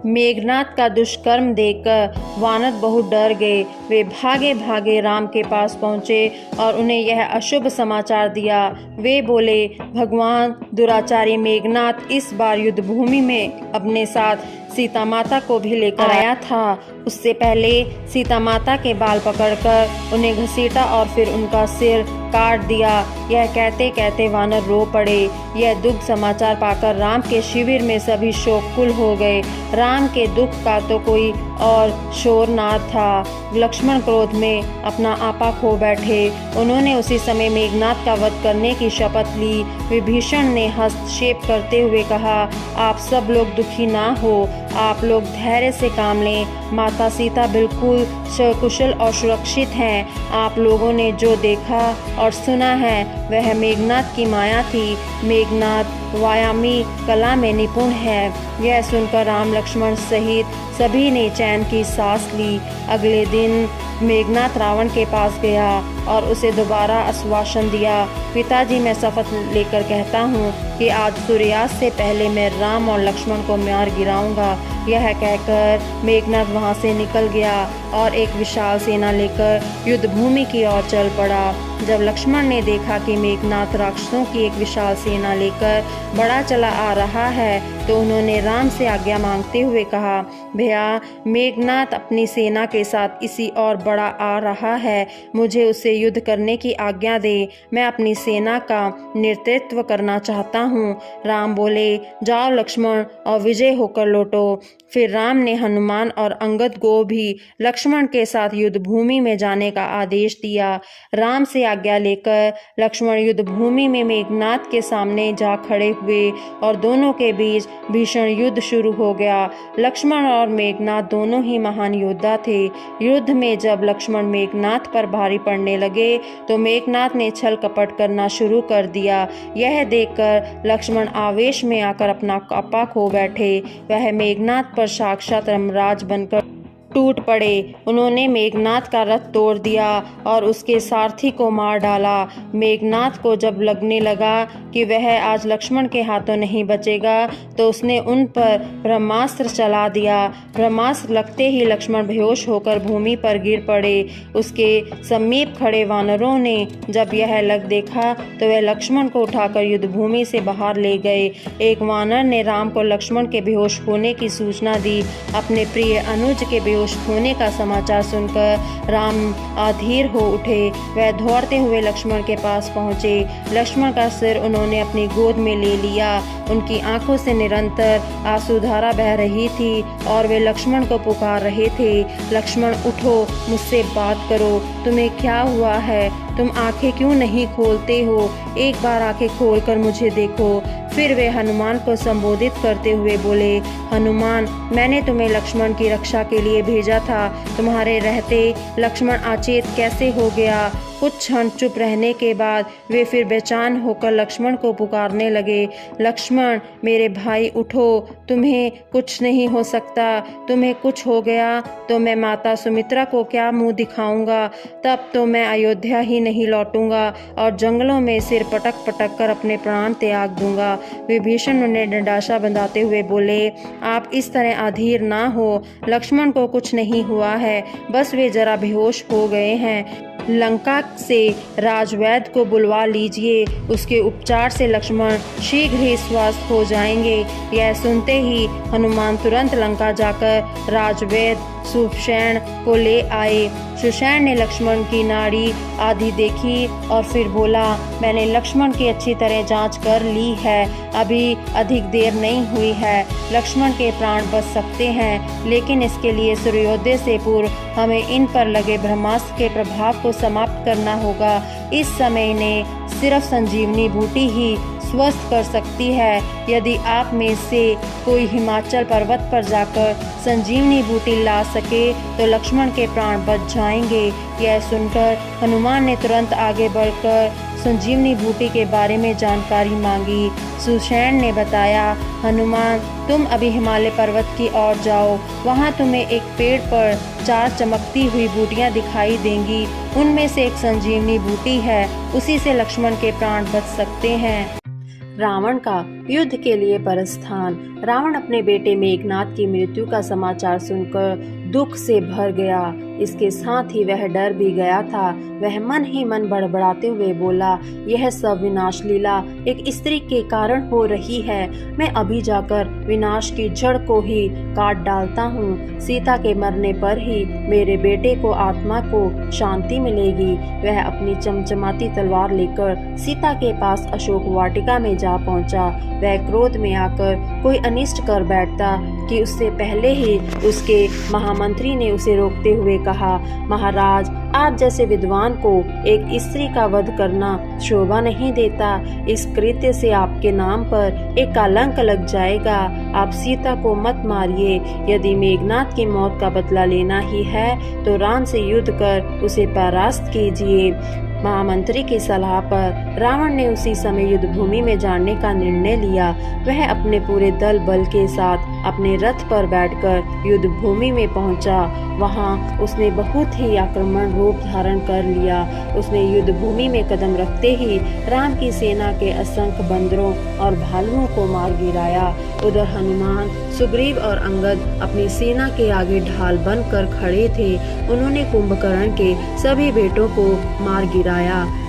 मेघनाद का दुष्कर्म देखकर वानर बहुत डर गए। वे भागे भागे राम के पास पहुँचे और उन्हें यह अशुभ समाचार दिया। वे बोले, भगवान दुराचारी मेघनाद इस बार युद्ध भूमि में अपने साथ सीता माता को भी लेकर आया था। उससे पहले सीता माता के बाल पकड़कर उन्हें घसीटा और फिर उनका सिर काट दिया। यह कहते कहते वानर रो पड़े। यह दुख समाचार पाकर राम के शिविर में सभी शोककुल हो गए। राम के दुख का तो कोई और शोर ना था। लक्ष्मण क्रोध में अपना आपा खो बैठे। उन्होंने उसी समय मेघनाद का वध करने की शपथ ली। विभीषण ने हस्तक्षेप करते हुए कहा, आप सब लोग दुखी ना हो, आप लोग धैर्य से काम लें। माता सीता बिल्कुल सकुशल और सुरक्षित हैं। आप लोगों ने जो देखा और सुना है वह मेघनाद की माया थी। मेघनाद वायामी कला में निपुण है। यह सुनकर राम लक्ष्मण सहित सभी ने चैन की सांस ली। अगले दिन मेघनाद रावण के पास गया और उसे दोबारा आश्वासन दिया, पिताजी मैं शपथ लेकर कहता हूँ कि आज सूर्यास्त से पहले मैं राम और लक्ष्मण को मार गिराऊंगा। यह कहकर मेघनाद वहाँ से निकल गया और एक विशाल सेना लेकर युद्ध भूमि की ओर चल पड़ा। जब लक्ष्मण ने देखा कि मेघनाद राक्षसों की एक विशाल सेना लेकर बड़ा चला आ रहा है तो उन्होंने राम से आज्ञा मांगते हुए कहा, भैया मेघनाद अपनी सेना के साथ इसी और बड़ा आ रहा है, मुझे उससे युद्ध करने की आज्ञा दे। मैं अपनी सेना का नेतृत्व करना चाहता हूँ। राम बोले, जाओ लक्ष्मण और विजय होकर लौटो। फिर राम ने हनुमान और अंगद को भी लक्ष्मण के साथ युद्ध भूमि में जाने का आदेश दिया। राम से आज्ञा लेकर लक्ष्मण युद्ध भूमि में मेघनाद के सामने जा खड़े हुए और दोनों के बीच भीषण युद्ध शुरू हो गया। लक्ष्मण और मेघनाद दोनों ही महान योद्धा थे। युद्ध में जब लक्ष्मण मेघनाद पर भारी पड़ने लगे तो मेघनाद ने छल कपट करना शुरू कर दिया। यह देखकर लक्ष्मण आवेश में आकर अपना आपा खो बैठे। वह मेघनाद पर साक्षात यमराज बनकर टूट पड़े। उन्होंने मेघनाद का रथ तोड़ दिया और उसके सारथी को मार डाला। मेघनाद को जब लगने लगा कि वह आज लक्ष्मण के हाथों नहीं बचेगा तो उसने उन पर ब्रह्मास्त्र चला दिया। ब्रह्मास्त्र लगते ही लक्ष्मण बेहोश होकर भूमि पर गिर पड़े। उसके समीप खड़े वानरों ने जब यह लग देखा तो वह लक्ष्मण को उठाकर युद्ध भूमि से बाहर ले गए। एक वानर ने राम को लक्ष्मण के बेहोश होने की सूचना दी। अपने प्रिय अनुज के बेहोश निर्दोष होने का समाचार सुनकर राम अधीर हो उठे। वह दौड़ते हुए लक्ष्मण के पास पहुँचे। लक्ष्मण का सिर उन्होंने अपनी गोद में ले लिया। उनकी आंखों से निरंतर आंसुधारा बह रही थी और वे लक्ष्मण को पुकार रहे थे, लक्ष्मण उठो, मुझसे बात करो, तुम्हें क्या हुआ है? तुम आंखें क्यों नहीं खोलते हो? एक बार आंखें खोलकर मुझे देखो। फिर वे हनुमान को संबोधित करते हुए बोले, हनुमान, मैंने तुम्हें लक्ष्मण की रक्षा के लिए भेजा था। तुम्हारे रहते लक्ष्मण अचेत कैसे हो गया? कुछ क्षण चुप रहने के बाद वे फिर बेचैन होकर लक्ष्मण को पुकारने लगे, लक्ष्मण, मेरे भाई उठो, तुम्हें कुछ नहीं हो सकता। तुम्हें कुछ हो गया तो मैं माता सुमित्रा को क्या मुंह दिखाऊंगा? तब तो मैं अयोध्या ही नहीं लौटूंगा और जंगलों में सिर पटक पटक कर अपने प्राण त्याग दूंगा। विभीषण उन्हें डंडासा बंधाते हुए बोले, आप इस तरह अधीर ना हो, लक्ष्मण को कुछ नहीं हुआ है, बस वे जरा बेहोश हो गए हैं। लंका से राजवैद्य को बुलवा लीजिए, उसके उपचार से लक्ष्मण शीघ्र ही स्वस्थ हो जाएंगे। यह सुनते ही हनुमान तुरंत लंका जाकर राजवैद्य सुषेण को ले आए। सुषेण ने लक्ष्मण की नाड़ी आदि देखी और फिर बोला, मैंने लक्ष्मण की अच्छी तरह जांच कर ली है, अभी अधिक देर नहीं हुई है, लक्ष्मण के प्राण बच सकते हैं, लेकिन इसके लिए सूर्योदय से पूर्व हमें इन पर लगे ब्रह्मास्त्र के प्रभाव को समाप्त करना होगा। इस समय ने सिर्फ संजीवनी बूटी ही स्वस्थ कर सकती है। यदि आप में से कोई हिमाचल पर्वत पर जाकर संजीवनी बूटी ला सके तो लक्ष्मण के प्राण बच जाएंगे। यह सुनकर हनुमान ने तुरंत आगे बढ़कर संजीवनी बूटी के बारे में जानकारी मांगी। सुषेण ने बताया, हनुमान, तुम अभी हिमालय पर्वत की ओर जाओ, वहाँ तुम्हें एक पेड़ पर 4 चमकती हुई बूटियाँ दिखाई देंगी, उनमें से एक संजीवनी बूटी है, उसी से लक्ष्मण के प्राण बच सकते हैं। रावण का युद्ध के लिए प्रस्थान। रावण अपने बेटे मेघनाद की मृत्यु का समाचार सुनकर दुख से भर गया। इसके साथ ही वह डर भी गया था। वह मन ही मन बड़बड़ाते हुए बोला, यह सब विनाश लीला एक स्त्री के कारण हो रही है। मैं अभी जाकर विनाश की जड़ को ही काट डालता हूँ। सीता के मरने पर ही मेरे बेटे को आत्मा को शांति मिलेगी। वह अपनी चमचमाती तलवार लेकर सीता के पास अशोक वाटिका में जा पहुँचा। वह क्रोध में आकर कोई अनिष्ट कर बैठता कि उससे पहले ही उसके महामंत्री ने उसे रोकते हुए कहा, महाराज, आप जैसे विद्वान को एक स्त्री का वध करना शोभा नहीं देता। इस कृत्य से आपके नाम पर एक कलंक लग जाएगा। आप सीता को मत मारिए। यदि मेघनाद की मौत का बदला लेना ही है तो राम से युद्ध कर उसे परास्त कीजिए। महामंत्री की सलाह पर रावण ने उसी समय युद्ध भूमि में जाने का निर्णय लिया। वह अपने पूरे दल बल के साथ अपने रथ पर बैठकर युद्ध भूमि में पहुंचा। वहां उसने बहुत ही आक्रामक रूप धारण कर लिया। उसने युद्ध भूमि में कदम रखते ही राम की सेना के असंख्य बंदरों और भालुओं को मार गिराया। उधर हनुमान, सुग्रीव और अंगद अपनी सेना के आगे ढाल बनकर खड़े थे। उन्होंने कुंभकर्ण के सभी बेटों को मार गिराया।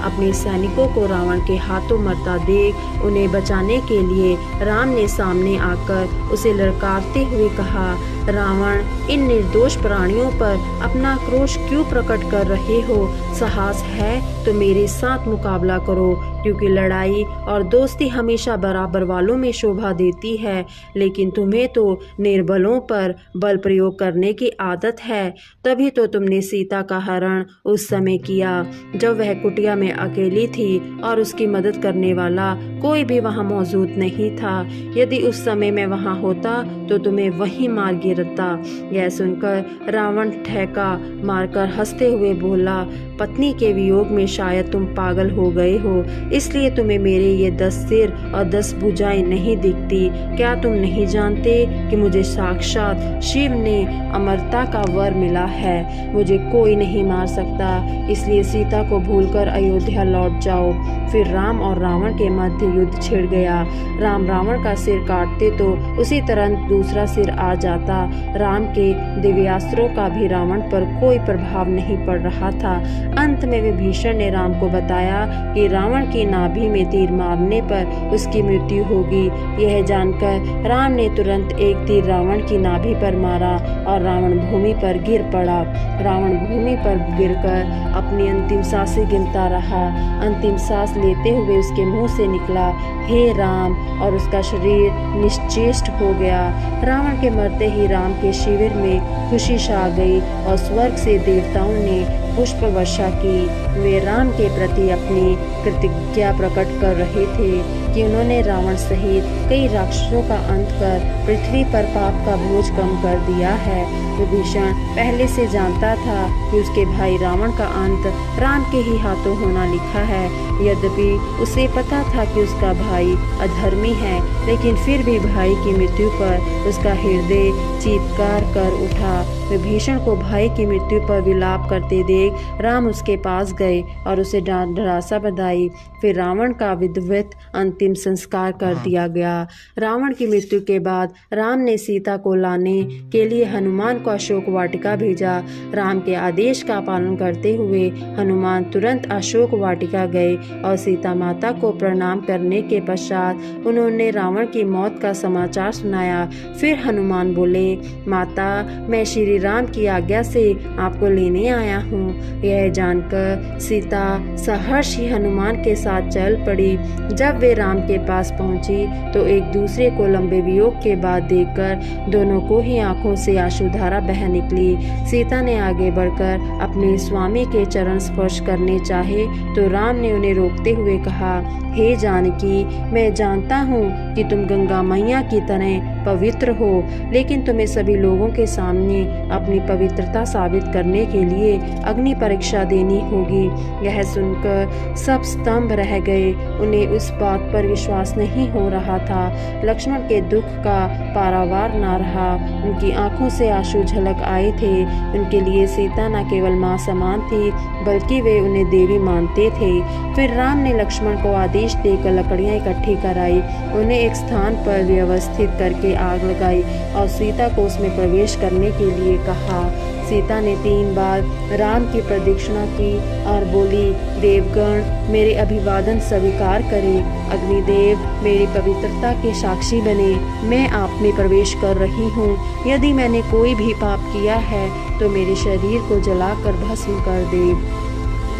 अपने सैनिकों को रावण के हाथों मरता देख उन्हें बचाने के लिए राम ने सामने आकर उसे ललकारते हुए कहा, रावण, इन निर्दोष प्राणियों पर अपना क्रोध क्यों प्रकट कर रहे हो? साहस है तो मेरे साथ मुकाबला करो, क्योंकि लड़ाई और दोस्ती हमेशा बराबर वालों में शोभा देती है, लेकिन तुम्हें तो निर्बलों पर बल प्रयोग करने की आदत है। तभी तो तुमने सीता का हरण उस समय किया जब वह कुटिया में अकेली थी और उसकी मदद करने वाला कोई भी वहां मौजूद नहीं था। यदि उस समय मैं वहां होता तो तुम्हें वहीं मार गिरता। यह सुनकर रावण ठेका मारकर हंसते हुए बोला, पत्नी के वियोग में शायद तुम पागल हो गए हो, इसलिए तुम्हें मेरे ये 10 सिर और 10 भुजाएं नहीं दिखती। क्या तुम नहीं जानते कि मुझे साक्षात शिव ने अमरता का वर मिला है? मुझे कोई नहीं मार सकता, इसलिए सीता को भूलकर अयोध्या लौट जाओ। फिर राम और रावण के मध्य युद्ध छिड़ गया। राम रावण का सिर काटते तो उसी तरह दूसरा सिर आ जाता। राम के दिव्यास्त्रों का भी रावण पर कोई प्रभाव नहीं पड़ रहा था। अंत में विभीषण ने राम को बताया कि रावण की नाभि में तीर मारने पर उसकी मृत्यु होगी। यह जानकर राम ने तुरंत एक तीर रावण की नाभि पर मारा और रावण भूमि पर गिर पड़ा। रावण भूमि पर गिरकर अपनी अंतिम सांसें गिनता रहा। अंतिम सांस लेते हुए उसके मुंह से निकला, हे राम, और उसका शरीर निश्चेष्ट हो गया। रावण के मरते ही राम के शिविर में खुशी छा गई और स्वर्ग से देवताओं ने पुष्प वर्षा की। वे राम के प्रति अपनी कृतज्ञता प्रकट कर रहे थे कि उन्होंने रावण सहित कई राक्षसों का अंत कर पृथ्वी पर पाप का बोझ कम कर दिया है। विभीषण पहले से जानता था कि उसके भाई रावण का अंत राम के ही हाथों होना लिखा है। यद्यपि उसे पता था कि उसका भाई अधर्मी है, लेकिन फिर भी भाई की मृत्यु पर उसका हृदय चीत्कार कर उठा। विभीषण को भाई की मृत्यु पर विलाप करते देख राम उसके पास गए और उसे ढरासा बधाई। फिर रावण का विधिवत अंतिम संस्कार कर दिया गया। रावण की मृत्यु के बाद राम ने सीता को लाने के लिए हनुमान को अशोक वाटिका भेजा। राम के आदेश का पालन करते हुए हनुमान तुरंत अशोक वाटिका गए और सीता माता को प्रणाम करने के पश्चात उन्होंने रावण की मौत का समाचार सुनाया। फिर हनुमान बोले, माता, मैं श्री राम की आज्ञा से आपको लेने आया हूँ। यह जानकर सीता सहर्ष ही हनुमान के साथ चल पड़ी। जब वे राम के पास पहुंची तो एक दूसरे को लंबे वियोग के बाद देखकर दोनों को ही आंखों से आंसुधारा बह निकली। सीता ने आगे बढ़कर अपने स्वामी के चरण स्पर्श करने चाहे तो राम ने उन्हें रोकते हुए कहा, हे जानकी, मैं जानता हूँ कि तुम गंगा मैया की तरह पवित्र हो, लेकिन तुम्हें सभी लोगों के सामने अपनी पवित्रता साबित करने के लिए अग्नि परीक्षा देनी होगी। यह सुनकर सब स्तंभ रह गए। उन्हें उस बात पर विश्वास नहीं हो रहा था। लक्ष्मण के दुख का पारावार ना रहा। उनकी आंखों से आंसू झलक आए थे। उनके लिए सीता न केवल माँ समान थी, बल्कि वे उन्हें देवी मानते थे। फिर राम ने लक्ष्मण को आदेश देकर लकड़ियां इकट्ठी कराई, उन्हें एक स्थान पर व्यवस्थित करके आग लगाई और सीता को उसमें प्रवेश करने के लिए कहा। सीता ने 3 बार राम की प्रदक्षिणा की और बोली, देवगण मेरे अभिवादन स्वीकार करें। अग्निदेव मेरी पवित्रता के साक्षी बने। मैं आप में प्रवेश कर रही हूँ। यदि मैंने कोई भी पाप किया है तो मेरे शरीर को जलाकर भस्म कर दे।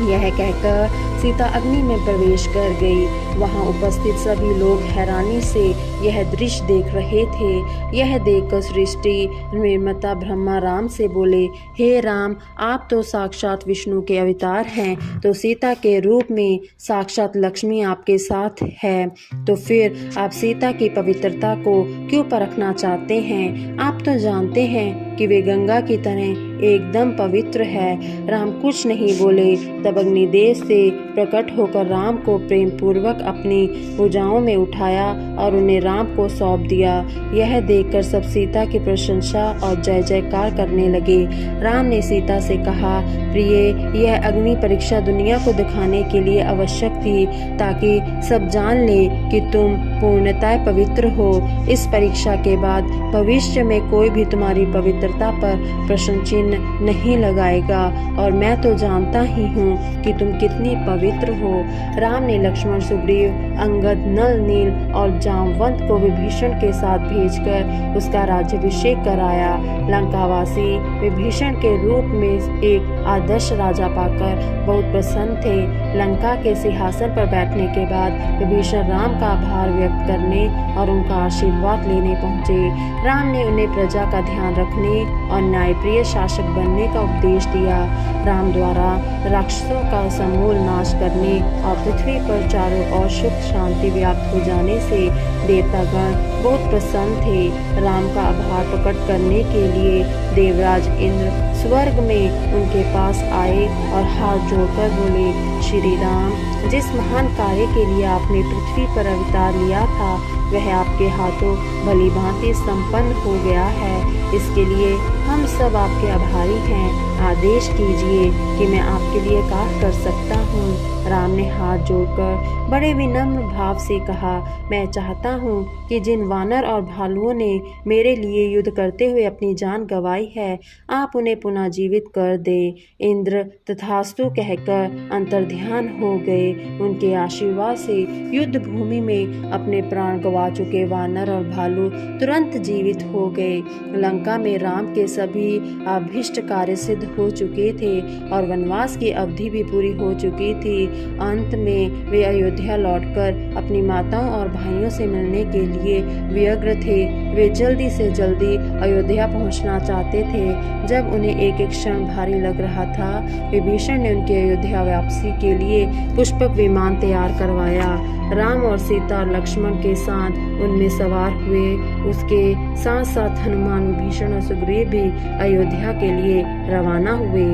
यह कहकर सीता अग्नि में प्रवेश कर गई। वहां उपस्थित सभी लोग हैरानी से यह दृश्य देख रहे थे। यह देखकर सृष्टि निर्माता ब्रह्मा राम से बोले, हे राम, आप तो साक्षात विष्णु के अवतार हैं, तो सीता के रूप में साक्षात लक्ष्मी आपके साथ है, तो फिर आप सीता की पवित्रता को क्यों परखना चाहते हैं? आप तो जानते हैं कि वे गंगा की तरह एकदम पवित्र है। राम कुछ नहीं बोले। तब अग्निदेव से प्रकट होकर राम को प्रेम पूर्वक अपनी भुजाओं में उठाया और उन्हें राम को सौंप दिया। यह देखकर सब सीता की प्रशंसा और जय जयकार करने लगे। राम ने सीता से कहा, प्रिय, यह अग्नि परीक्षा दुनिया को दिखाने के लिए आवश्यक थी, ताकि सब जान ले कि तुम पूर्णतः पवित्र हो। इस परीक्षा के बाद भविष्य में कोई भी तुम्हारी पवित्रता पर प्रश्न चिन्ह नहीं लगाएगा, और मैं तो जानता ही हूँ कि तुम कितनी पवित्र हो। राम ने लक्ष्मण, सुग्रीव, अंगद, नल, नील और जामवंत को विभीषण के साथ भेजकर उसका राज्याभिषेक कराया। लंकावासी विभीषण के रूप में एक आदर्श राजा पाकर बहुत प्रसन्न थे। लंका के सिंहासन पर बैठने के बाद विभीषण राम का आभार व्यक्त करने और उनका आशीर्वाद लेने पहुँचे। राम ने उन्हें प्रजा का ध्यान रखने और न्यायप्रिय शासक बनने का उपदेश दिया। राम द्वारा राक्षसों का समूल नाश करने और पृथ्वी पर चारों ओर सुख शांति व्याप्त हो जाने से देवतागण बहुत प्रसन्न थे। राम का आभार प्रकट करने के लिए देवराज इंद्र स्वर्ग में उनके पास आए और हाथ जोड़कर बोले, श्री राम, जिस महान कार्य के लिए आपने पृथ्वी पर अवतार लिया था वह आपके हाथों भली भांति संपन्न हो गया है। इसके लिए हम सब आपके आभारी हैं। आदेश कीजिए कि मैं आपके लिए क्या कर सकता हूँ। राम ने हाथ जोड़कर बड़े विनम्र भाव से कहा, मैं चाहता हूँ कि जिन वानर और भालुओं ने मेरे लिए युद्ध करते हुए अपनी जान गंवाई है, आप उन्हें पुनः जीवित कर दें। इंद्र तथास्तु कहकर अंतर्ध्यान हो गए। उनके आशीर्वाद से युद्ध भूमि में अपने प्राण गंवा चुके वानर और भालू तुरंत जीवित हो गए। लंका में राम के सभी अभीष्ट कार्य सिद्ध हो चुके थे और वनवास की अवधि भी पूरी हो चुकी थी। अंत में वे अयोध्या लौटकर अपनी माताओं और भाइयों से मिलने के लिए व्यग्र थे। वे जल्दी से जल्दी अयोध्या पहुंचना चाहते थे। जब उन्हें एक एक क्षण भारी लग रहा था, विभीषण ने उनकी अयोध्या वापसी के लिए पुष्पक विमान तैयार करवाया। राम और सीता और लक्ष्मण के साथ उनमें सवार हुए। उसके साथ साथ हनुमान, विभीषण और सुग्रीव भी अयोध्या के लिए रवाना हुए।